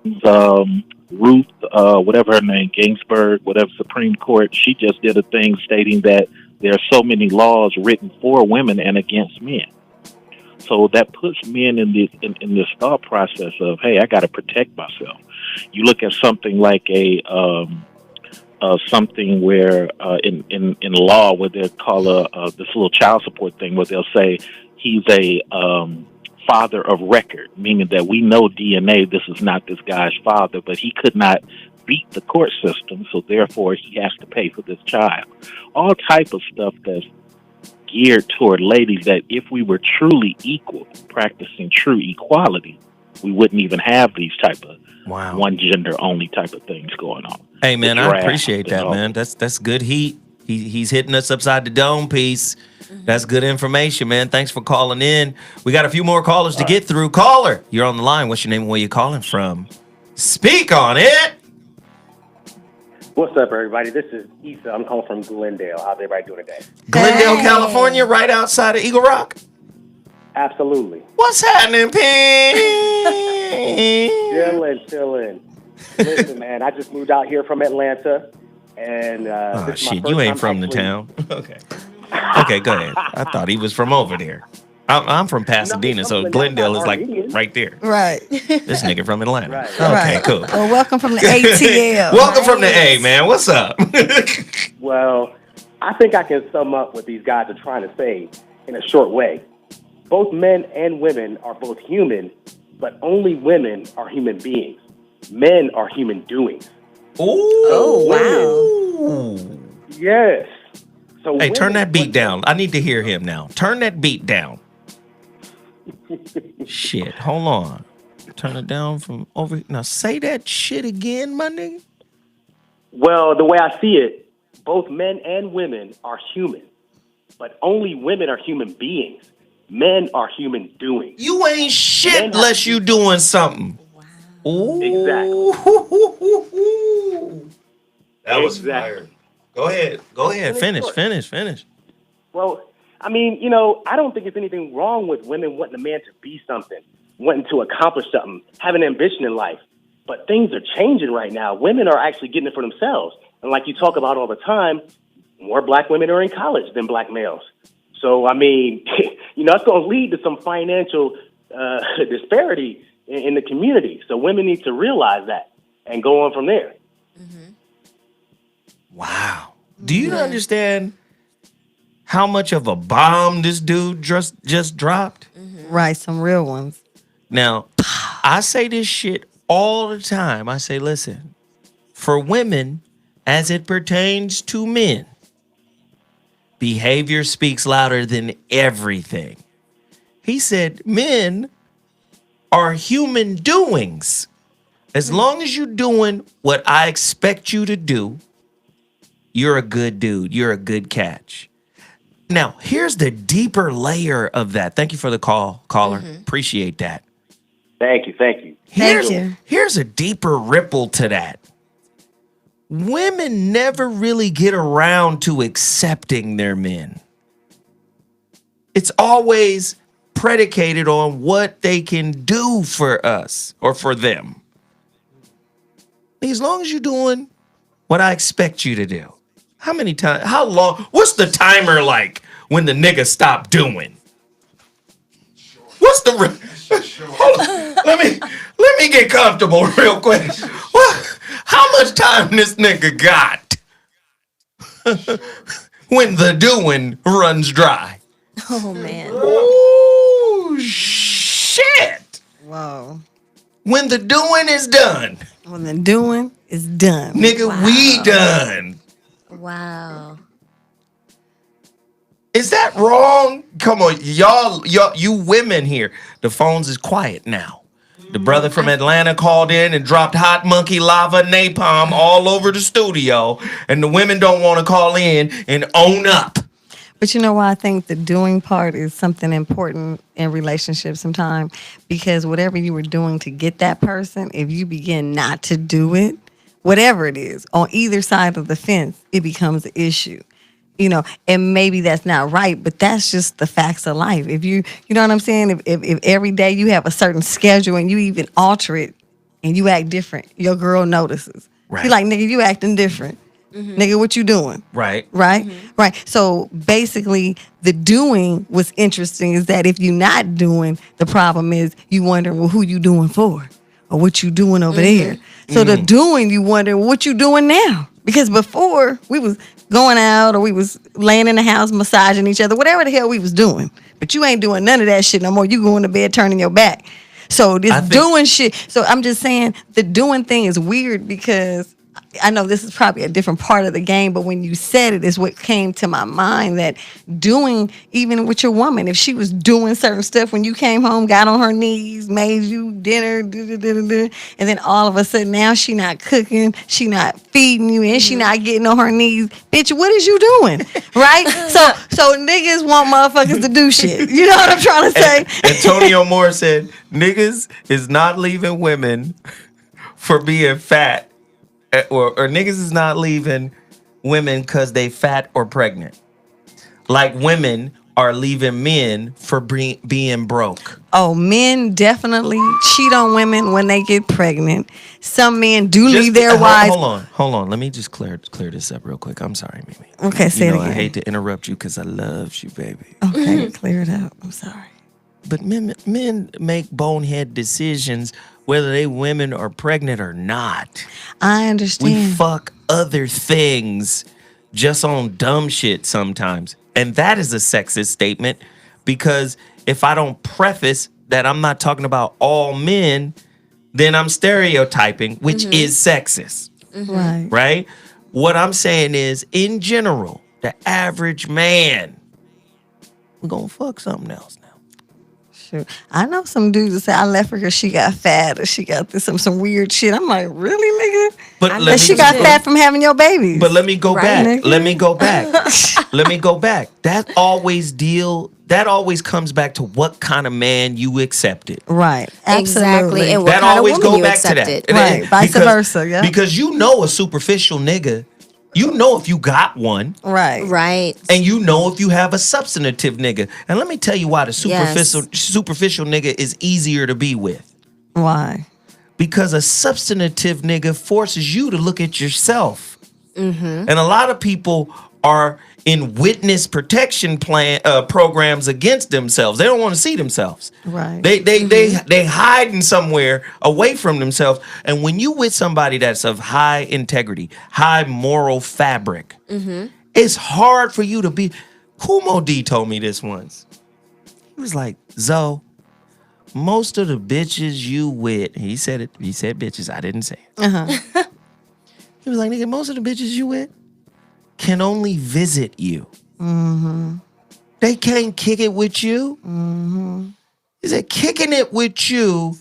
Ruth, whatever her name, Ginsburg, whatever Supreme Court, she just did a thing stating that there are so many laws written for women and against men. So that puts men in this thought process of, hey, I got to protect myself. You look at something like something where in law where they call this little child support thing where they'll say he's a father of record, meaning that we know DNA, this is not this guy's father, but he could not beat the court system, so therefore he has to pay for this child. All type of stuff that's geared toward ladies that if we were truly equal, practicing true equality, we wouldn't even have these type of one gender only type of things going on. Hey man, I appreciate that, man. That's good heat. He's hitting us upside the dome piece. That's good information, man. Thanks for calling in. We got a few more callers to get through. Caller, you're on the line. What's your name and where you calling from? Speak on it. What's up, everybody? This is Issa. I'm calling from Glendale. How's everybody doing today? Glendale, California, right outside of Eagle Rock? Absolutely. What's happening, P? Chillin'. Listen, man, I just moved out here from Atlanta. And this is my first you ain't time from the town. Okay. Okay, go ahead. I thought he was from over there. I'm from Pasadena, so Glendale is like right there. Right. This nigga from Atlanta. Right. Okay, cool. Well, welcome from the ATL. Welcome from the A, man. What's up? Well, I think I can sum up what these guys are trying to say in a short way. Both men and women are both human, but only women are human beings. Men are human doings. Oh, wow. Yes. So hey, turn that beat down. I need to hear him now. Turn that beat down. Shit, hold on. Turn it down from over. Now say that shit again, my nigga. Well, the way I see it, both men and women are human, but only women are human beings. Men are human doings. You ain't shit unless you doing something. Wow. Exactly. That was fire. Go ahead. Finish. Well, I mean, I don't think there's anything wrong with women wanting a man to be something, wanting to accomplish something, having ambition in life. But things are changing right now. Women are actually getting it for themselves. And like you talk about all the time, more black women are in college than black males. So, I mean, that's going to lead to some financial disparity in the community. So women need to realize that and go on from there. Wow. Do you understand how much of a bomb this dude just dropped? Right, some real ones. Now, I say this shit all the time. I say, listen, for women, as it pertains to men, behavior speaks louder than everything. He said, men are human doings. As long as you're doing what I expect you to do, you're a good dude. You're a good catch. Now, here's the deeper layer of that. Thank you for the call, caller. Appreciate that. Thank you. Here's a deeper ripple to that. Women never really get around to accepting their men. It's always predicated on what they can do for us or for them. As long as you're doing what I expect you to do. How many times? How long? What's the timer like when the nigga stop doing? What's the? Hold on. Let me get comfortable real quick. How much time this nigga got when the doing runs dry? Oh man. Oh shit. Wow. When the doing is done. When the doing is done. Nigga, we done. Wow. Is that wrong? Come on, y'all, you women here. The phones is quiet now. The brother from Atlanta called in and dropped hot monkey lava napalm all over the studio, and the women don't want to call in and own up. But you know why I think the doing part is something important in relationships sometimes? Because whatever you were doing to get that person, if you begin not to do it, whatever it is, on either side of the fence, it becomes an issue. And maybe that's not right, but that's just the facts of life. If you know what I'm saying? If every day you have a certain schedule and you even alter it and you act different, your girl notices. Right. She's like, nigga, you acting different. Nigga, what you doing? Right. Right? Right. So basically, the doing was interesting is that if you're not doing, the problem is you wondering, well, who you doing for? Or what you doing over there? So the doing, you wonder, what you doing now? Because before, we was going out or we was laying in the house, massaging each other, whatever the hell we was doing. But you ain't doing none of that shit no more. You going to bed, turning your back. So this doing shit. So I'm just saying the doing thing is weird because I know this is probably a different part of the game, but when you said it is what came to my mind, that doing, even with your woman, if she was doing certain stuff when you came home, got on her knees, made you dinner, and then all of a sudden now she not cooking, she not feeding you, and she not getting on her knees. Bitch, what is you doing? Right? So niggas want motherfuckers to do shit. You know what I'm trying to say? Antonio Moore said, niggas is not leaving women for being fat. Or niggas is not leaving women because they fat or pregnant. Like women are leaving men for being broke. Oh, men definitely cheat on women when they get pregnant. Some men do leave their wives. Hold on. Let me just clear this up real quick. I'm sorry, Mimi. Okay, say it again. I hate to interrupt you because I love you, baby. Okay, clear it up. I'm sorry. But men make bonehead decisions whether they women are pregnant or not. I understand. We fuck other things just on dumb shit sometimes. And that is a sexist statement because if I don't preface that I'm not talking about all men, then I'm stereotyping, which is sexist. Right? What I'm saying is, in general, the average man, we're going to fuck something else now. I know some dudes that say I left her because she got fat or she got this some weird shit. I'm like, really, nigga? But she got fat from having your babies. But let me go back. Nigga? Let me go back. That always comes back to what kind of man you accepted. Right. Exactly. And what that kind always of woman go back to that. accepted. Right. Vice versa. Yeah. Because you know a superficial nigga. You know if you got one. Right. And you know if you have a substantive nigga. And let me tell you why the superficial nigga is easier to be with. Why? Because a substantive nigga forces you to look at yourself. And a lot of people are in witness protection programs against themselves. They don't want to see themselves. Right. They hiding somewhere away from themselves. And when you with somebody that's of high integrity, high moral fabric, it's hard for you to be. Kumo D told me this once. He was like, Zoe, most of the bitches you with, he said it. He said bitches. I didn't say it. He was like, nigga, most of the bitches you with can only visit you. They can't kick it with you. He said, kicking it with you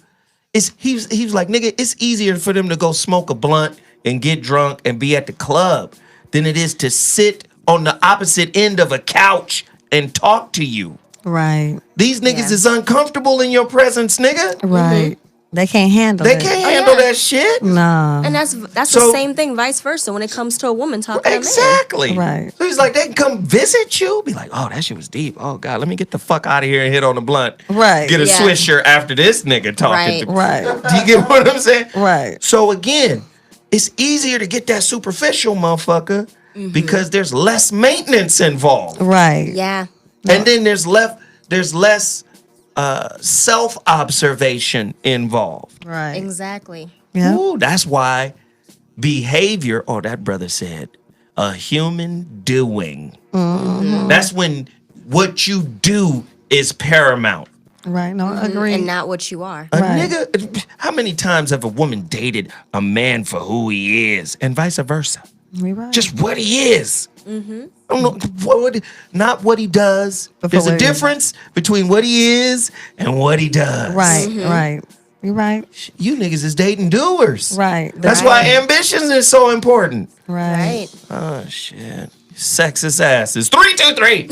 is he was like, nigga, it's easier for them to go smoke a blunt and get drunk and be at the club than it is to sit on the opposite end of a couch and talk to you. Right. These niggas is uncomfortable in your presence, nigga. Right. They can't handle it. They can't handle that shit. No. And that's the same thing vice versa when it comes to a woman talking to a man. Exactly. Right. So he's like, they can come visit you. Be like, oh, that shit was deep. Oh, God, let me get the fuck out of here and hit on the blunt. Right. Get a swisher after this nigga talking to me. Right. Do you get what I'm saying? Right. So again, it's easier to get that superficial motherfucker because there's less maintenance involved. Right. Yeah. And then there's less self-observation involved. Right. Exactly. Yeah. Ooh, that's why behavior, that brother said, a human doing. That's when what you do is paramount. Right. No, I agree. And not what you are. A nigga, how many times have a woman dated a man for who he is and vice versa? Right. Just what he is. I don't know, not what he does. There's a difference between what he is and what he does. Right, right. You're right. You niggas is dating doers. Right. That's why ambitions is so important. Right. Oh, shit. Sexist asses. 323.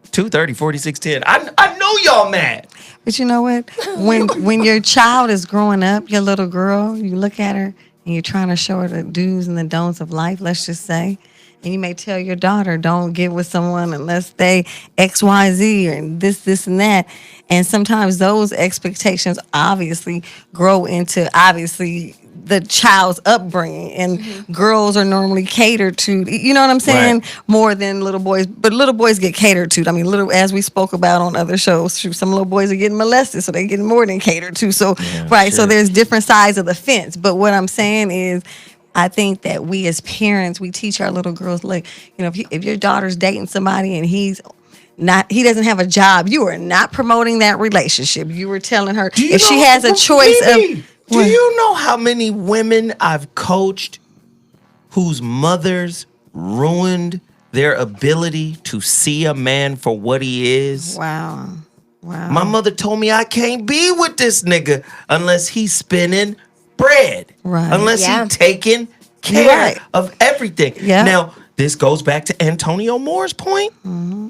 230-4610. I know y'all mad. But you know what? When your child is growing up, your little girl, you look at her and you're trying to show her the do's and the don'ts of life, let's just say. And you may tell your daughter, don't get with someone unless they X, Y, Z, or this, and that. And sometimes those expectations obviously grow into the child's upbringing. And girls are normally catered to, you know what I'm saying? Right. More than little boys. But little boys get catered to. I mean, as we spoke about on other shows, some little boys are getting molested, so they're getting more than catered to. So, so there's different sides of the fence. But what I'm saying is, I think that we as parents, we teach our little girls, like, you know, if your daughter's dating somebody and he's he doesn't have a job, you are not promoting that relationship. You were telling her if she has a choice do you know how many women I've coached whose mothers ruined their ability to see a man for what he is? Wow. My mother told me I can't be with this nigga unless he's spinning bread. Right. Unless he's taking care of everything. Yeah. Now, this goes back to Antonio Moore's point.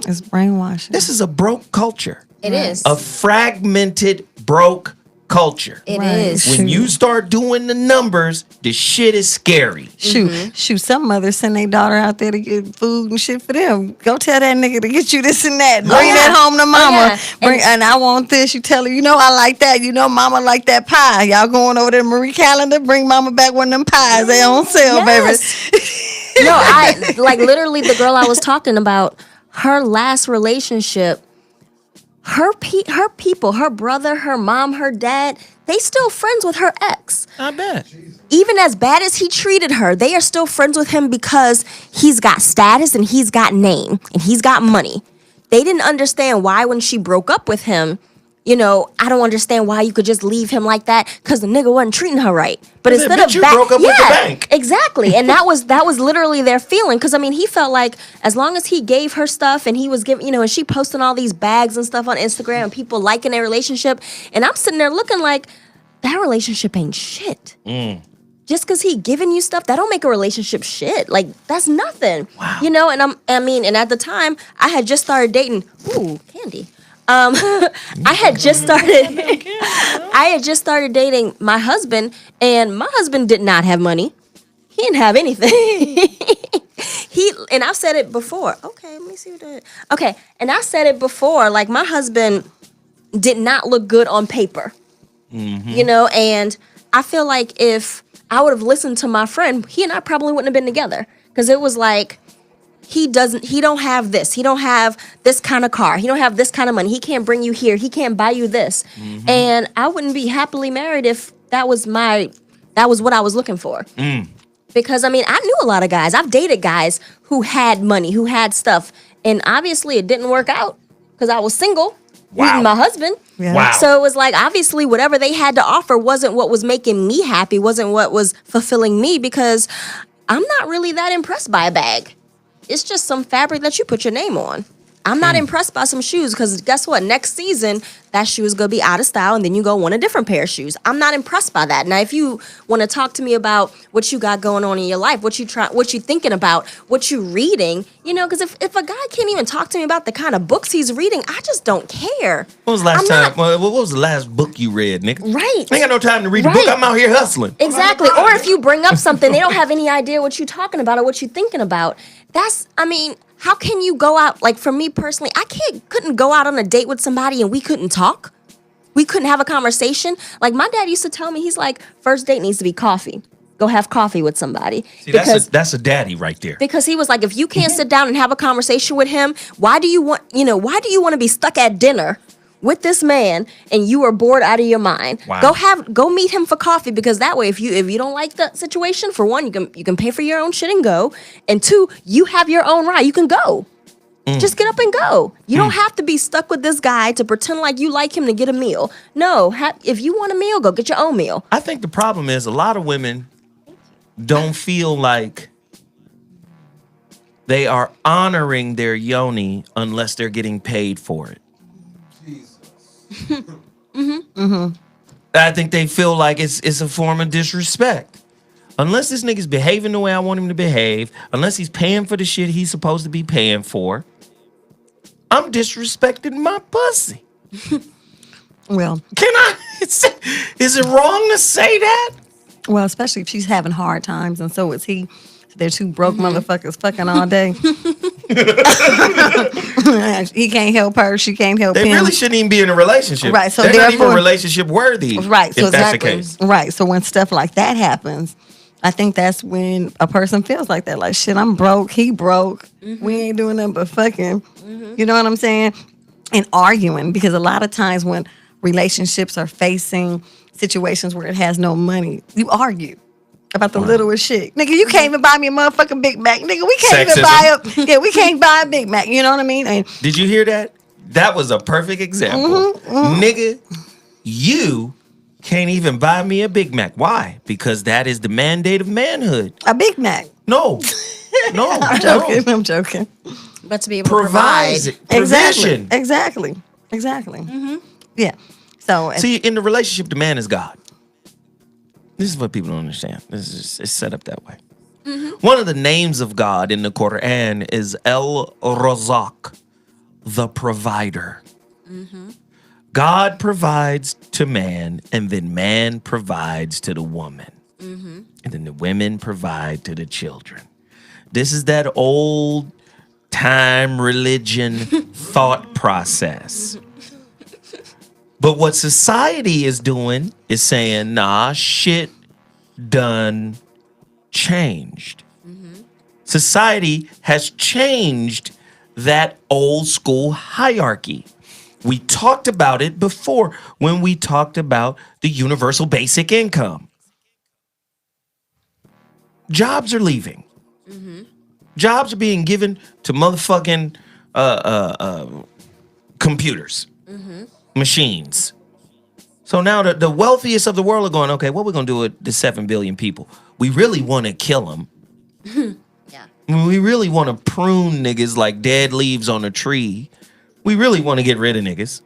It's brainwashing. This is a broke culture. It is. A fragmented, broke culture. It is. When you start doing the numbers, the shit is scary. Shoot. Some mothers send their daughter out there to get food and shit for them. Go tell that nigga to get you this and that. Bring that home to mama. And I want this. You tell her, I like that. Mama like that pie. Y'all going over to Marie Calendar? Bring mama back one of them pies they on sale, baby. No, I like literally the girl I was talking about. Her last relationship. Her people, her brother, her mom, her dad, they still friends with her ex. I bet. Even as bad as he treated her, they are still friends with him because he's got status and he's got name and he's got money. They didn't understand why when she broke up with him, I don't understand why you could just leave him like that because the nigga wasn't treating her right. But instead of broke up with the bank. Exactly. And that was literally their feeling. Because, he felt like as long as he gave her stuff and he was giving, and she posting all these bags and stuff on Instagram and people liking their relationship. And I'm sitting there looking like that relationship ain't shit. Just because he giving you stuff, that don't make a relationship shit. Like, that's nothing. Wow. And and at the time, I had just started dating. Ooh, candy. I had just started dating my husband, and my husband did not have money. He didn't have anything. And I've said it before. Okay, let me see what that is. Okay, and I said it before, like my husband did not look good on paper. And I feel like if I would have listened to my friend, he and I probably wouldn't have been together. Because it was like, he don't have this. He don't have this kind of car. He don't have this kind of money. He can't bring you here. He can't buy you this. And I wouldn't be happily married if that was what I was looking for. Because, I knew a lot of guys. I've dated guys who had money, who had stuff. And obviously it didn't work out because I was single. Meeting my husband. Yeah. Wow. So it was like, obviously, whatever they had to offer wasn't what was making me happy, wasn't what was fulfilling me, because I'm not really that impressed by a bag. It's just some fabric that you put your name on. I'm not impressed by some shoes because guess what? Next season, that shoe is going to be out of style and then you go want a different pair of shoes. I'm not impressed by that. Now, if you want to talk to me about what you got going on in your life, what you thinking about, what you reading, because if a guy can't even talk to me about the kind of books he's reading, I just don't care. What was the last book you read, nigga? Right. I ain't got no time to read a book. I'm out here hustling. Exactly. Or if you bring up something, they don't have any idea what you're talking about or what you're thinking about. How can you go out, like for me personally, I couldn't go out on a date with somebody and we couldn't talk. We couldn't have a conversation. Like my dad used to tell me, he's like, first date needs to be coffee. Go have coffee with somebody. See, that's a daddy right there. Because he was like, if you can't sit down and have a conversation with him, why do you want to be stuck at dinner with this man and you are bored out of your mind? Wow. Go meet him for coffee, because that way if you don't like the situation, for one, you can pay for your own shit and go, and two, you have your own ride. You can go. Just get up and go. You don't have to be stuck with this guy to pretend like you like him to get a meal. No, if you want a meal, go get your own meal. I think the problem is a lot of women don't feel like they are honoring their yoni unless they're getting paid for it. I think they feel like it's a form of disrespect. Unless this nigga's behaving the way I want him to behave, unless he's paying for the shit he's supposed to be paying for, I'm disrespecting my pussy. Well, is it wrong to say that? Well, especially if she's having hard times and so is he. They're two broke motherfuckers fucking all day. He can't help her. She can't help him. They really shouldn't even be in a relationship. Right. So they're not even therefore, relationship worthy. Right. So if that's the case. Right. So when stuff like that happens, I think that's when a person feels like that. Like, shit, I'm broke. He broke. We ain't doing nothing but fucking. You know what I'm saying? And arguing. Because a lot of times when relationships are facing situations where it has no money, you argue about the littlest shit. Nigga, you can't even buy me a motherfucking Big Mac. Nigga, we can't even buy we can't buy a Big Mac. You know what I mean? And did you hear that? That was a perfect example. Nigga, you can't even buy me a Big Mac. Why? Because that is the mandate of manhood. A Big Mac. No. I'm joking. I'm joking. But to be able to provide. Provision. Exactly. Yeah. So see, in the relationship, the man is God. This is what people don't understand. It's set up that way. One of the names of God in the Quran is El Razak, the provider. God provides to man, and then man provides to the woman. And then the women provide to the children. This is that old time religion thought process. But what society is doing is saying, nah, shit done changed. Society has changed that old school hierarchy. We talked about it before when we talked about the universal basic income. Jobs are leaving. Jobs are being given to motherfucking computers, machines. So now the wealthiest of the world are going, okay, what are we going to do with the 7 billion people? We really want to kill them. We really want to prune niggas like dead leaves on a tree. We really want to get rid of niggas,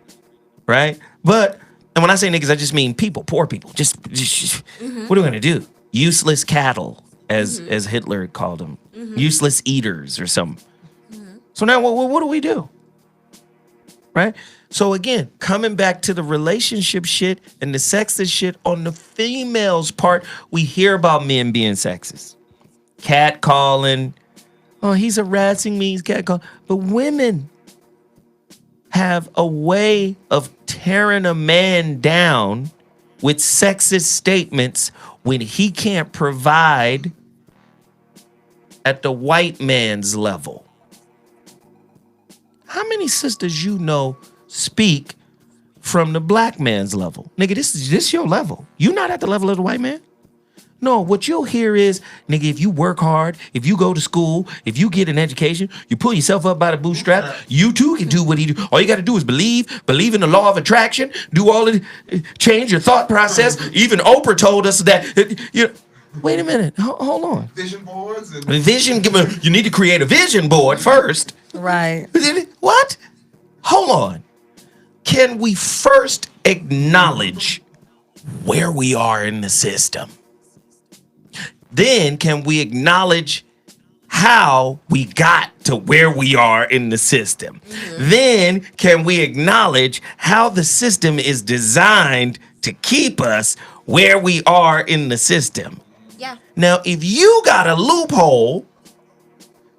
right? But, and when I say niggas, I just mean people, poor people. Just what are we going to do? Useless cattle, as Hitler called them. Useless eaters or something. So now what do we do? Right? So again, coming back to the relationship shit and the sexist shit on the females part, we hear about men being sexist. Catcalling. Oh, he's harassing me, he's catcalling. But women have a way of tearing a man down with sexist statements when he can't provide at the white man's level. How many sisters you know speak from the black man's level? Nigga, this is your level. You not at the level of the white man? No, what you'll hear is, nigga, if you work hard, if you go to school, if you get an education, you pull yourself up by the bootstrap, you too can do what he do. All you got to do is believe in the law of attraction, do all of it, change your thought process. Even Oprah told us that, wait a minute, hold on. Vision boards? You need to create a vision board first. Right. What? Hold on. Can we first acknowledge where we are in the system? Then can we acknowledge how we got to where we are in the system? Then can we acknowledge how the system is designed to keep us where we are in the system? Yeah. Now, if you got a loophole,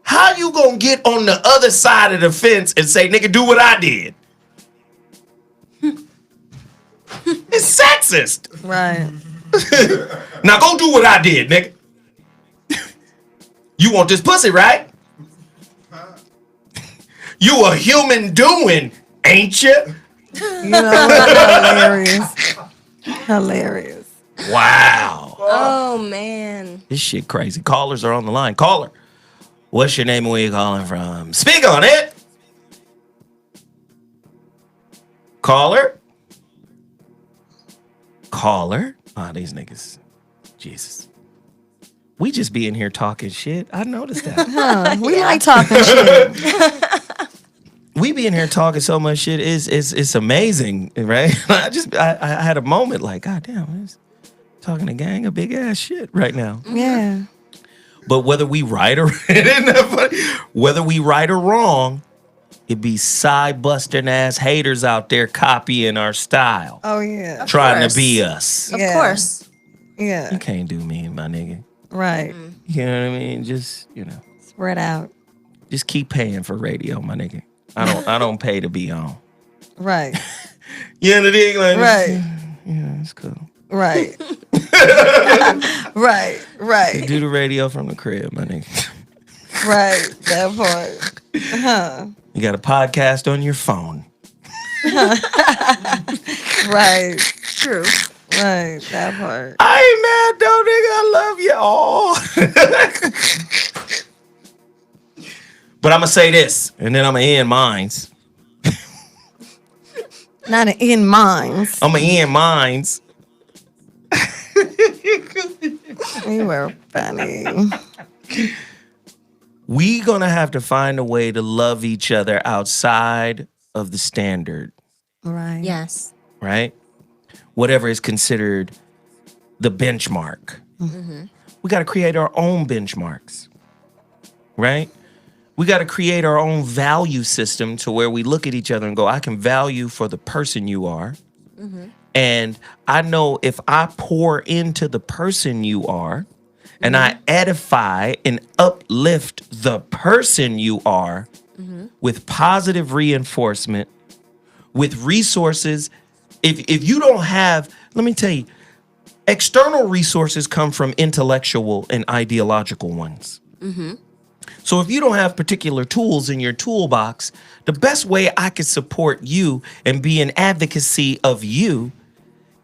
how you gonna get on the other side of the fence and say, nigga, do what I did? It's sexist. Right. Now go do what I did, nigga. You want this pussy, right? You a human doing, ain't you? Hilarious. Hilarious. Wow. Oh, man. This shit crazy. Callers are on the line. Caller, what's your name and where you calling from? Speak on it. Caller? Oh, these niggas. Jesus. We just be in here talking shit. I noticed that. We like talking shit. We be in here talking so much shit. It's amazing, right? I had a moment like, God damn, I'm talking a gang of big ass shit right now. Yeah. But whether we right or whether we right or wrong, it be side busting ass haters out there copying our style. Oh yeah. Trying to be us. Of course. Yeah. You can't do me, my nigga. Right. You know what I mean? Just, spread out. Just keep paying for radio, my nigga. I don't pay to be on. Right. You know what I mean? Like, right. Yeah, it's cool. Right. Right. You do the radio from the crib, my nigga. Right. That part. You got a podcast on your phone. Right. True. Right, that part. I ain't mad though, nigga. I love you all. But I'm gonna say this, and then I'm gonna end mines. Not an in minds. I'm gonna end mines. You were funny. We gonna have to find a way to love each other outside of the standard. Right. Yes. Right? Whatever is considered the benchmark. Mm-hmm. We got to create our own benchmarks. Right? We got to create our own value system to where we look at each other and go, I can value for the person you are. Mm-hmm. And I know if I pour into the person you are and I edify and uplift the person you are with positive reinforcement, with resources. If you don't have, let me tell you, external resources come from intellectual and ideological ones. Mm-hmm. So if you don't have particular tools in your toolbox, the best way I could support you and be an advocacy of you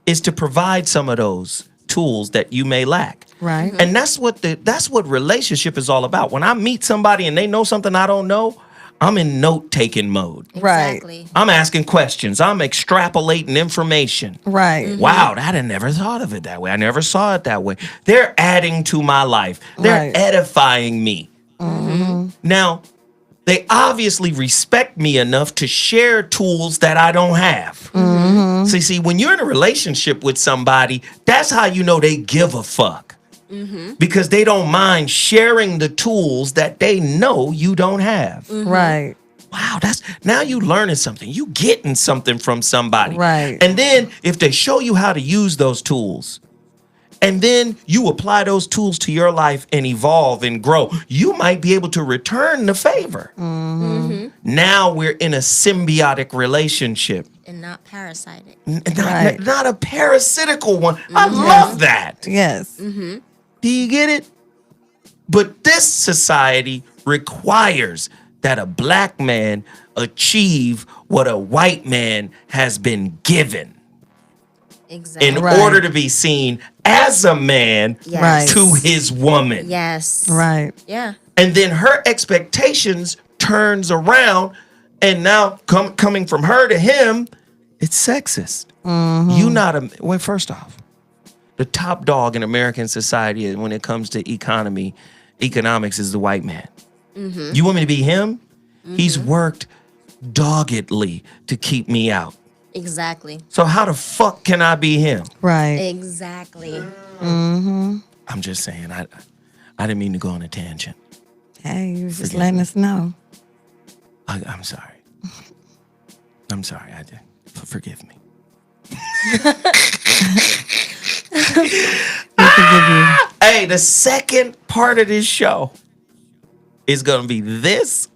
is to provide some of those tools that you may lack. Right. And that's what relationship is all about. When I meet somebody and they know something I don't know, I'm in note-taking mode. Right. I'm asking questions. I'm extrapolating information. Right. Wow, I never thought of it that way. I never saw it that way. They're adding to my life. They're edifying me. Mm-hmm. Now, they obviously respect me enough to share tools that I don't have. Mm-hmm. See, when you're in a relationship with somebody, that's how you know they give a fuck. Mm-hmm. Because they don't mind sharing the tools that they know you don't have. Mm-hmm. Right. Wow, now you learning something. You getting something from somebody. Right. And then if they show you how to use those tools, and then you apply those tools to your life and evolve and grow, you might be able to return the favor. Mm-hmm. Now we're in a symbiotic relationship. And not parasitic. Not a parasitical one. I love that. Yes. Mm-hmm. Do you get it? But this society requires that a black man achieve what a white man has been given. Exactly. In order to be seen as a man to his woman. Yes. Right. Yeah. And then her expectations turns around, and now coming from her to him, it's sexist. Mm-hmm. You not a well. First off, the top dog in American society when it comes to economics is the white man. Mm-hmm. You want me to be him? Mm-hmm. He's worked doggedly to keep me out. Exactly. So how the fuck can I be him? Right. Exactly. Mm-hmm. I'm just saying, I didn't mean to go on a tangent. Hey, you was just letting us know. I'm sorry. I'm sorry. Forgive me. Hey, the second part of this show is going to be this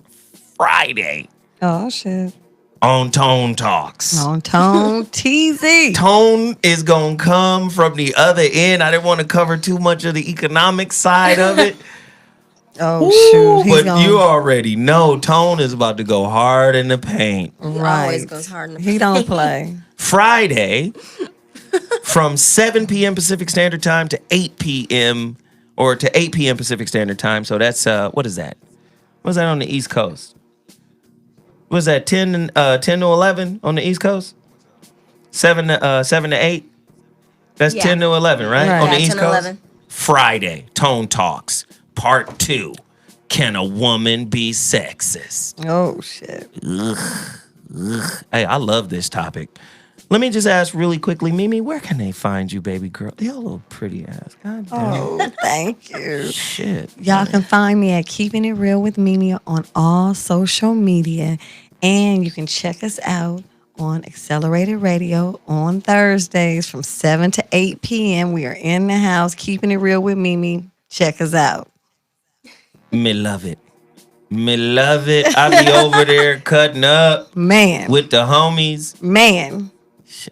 Friday. Oh, shit. On Tone Talks. On Tone TZ. Tone is going to come from the other end. I didn't want to cover too much of the economic side of it. Oh, shoot. But you already know Tone is about to go hard in the paint. He always goes hard in the paint. He don't play. Friday, from 7 p.m. Pacific Standard Time to 8 p.m. or to 8 p.m. Pacific Standard Time. So that's, what is that? What's that on the East Coast? Was that 10 to 11 on the East Coast? 7 to 8? That's 10 to 11, right? On the East 10 to Coast? 11. Friday, Tone Talks, Part 2. Can a woman be sexist? Oh, shit. Ugh. Hey, I love this topic. Let me just ask really quickly, Mimi, where can they find you, baby girl? You're a little pretty ass. God damn. Oh, thank you. Shit. Y'all can find me at Keeping It Real with Mimi on all social media. And you can check us out on Accelerated Radio on Thursdays from 7 to 8 p.m. We are in the house, Keeping It Real with Mimi. Check us out. Me love it. Me love it. I be over there cutting up. Man. With the homies. Man.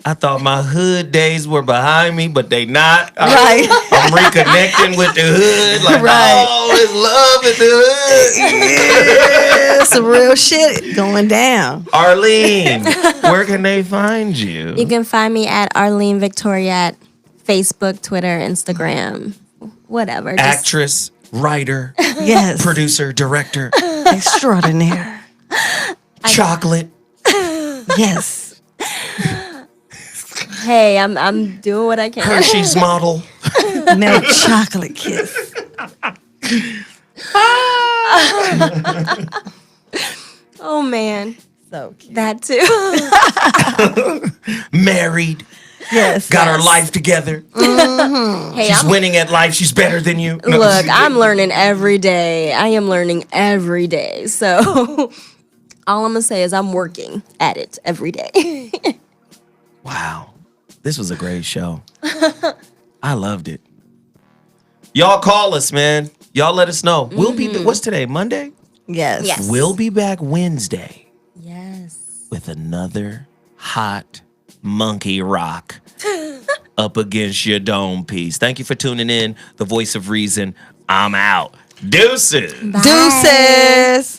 I thought my hood days were behind me, but they not. Right. I'm reconnecting with the hood. Like, oh, it's love in the hood. Yeah, some real shit going down. Arlene, where can they find you? You can find me at Arlene Victoria at Facebook, Twitter, Instagram, whatever. Just- Actress, writer, Yes. producer, director, Extraordinaire. chocolate. Yes. Hey, I'm doing what I can. Hershey's model. Milk chocolate kiss. Oh man, So cute. that too. Married. Yes. Got her life together. Hey, She's I'm, winning at life. She's better than you. No. look, I'm learning every day. I am learning every day. So all I'm gonna say is I'm working at it every day. Wow. This was a great show. I loved it. Y'all call us, man. Y'all let us know. We'll be, what's today, Monday? Yes. Yes. We'll be back Wednesday Yes. with another hot monkey rock up against your dome piece. Thank you for tuning in. The Voice of Reason. I'm out. Deuces. Bye. Deuces.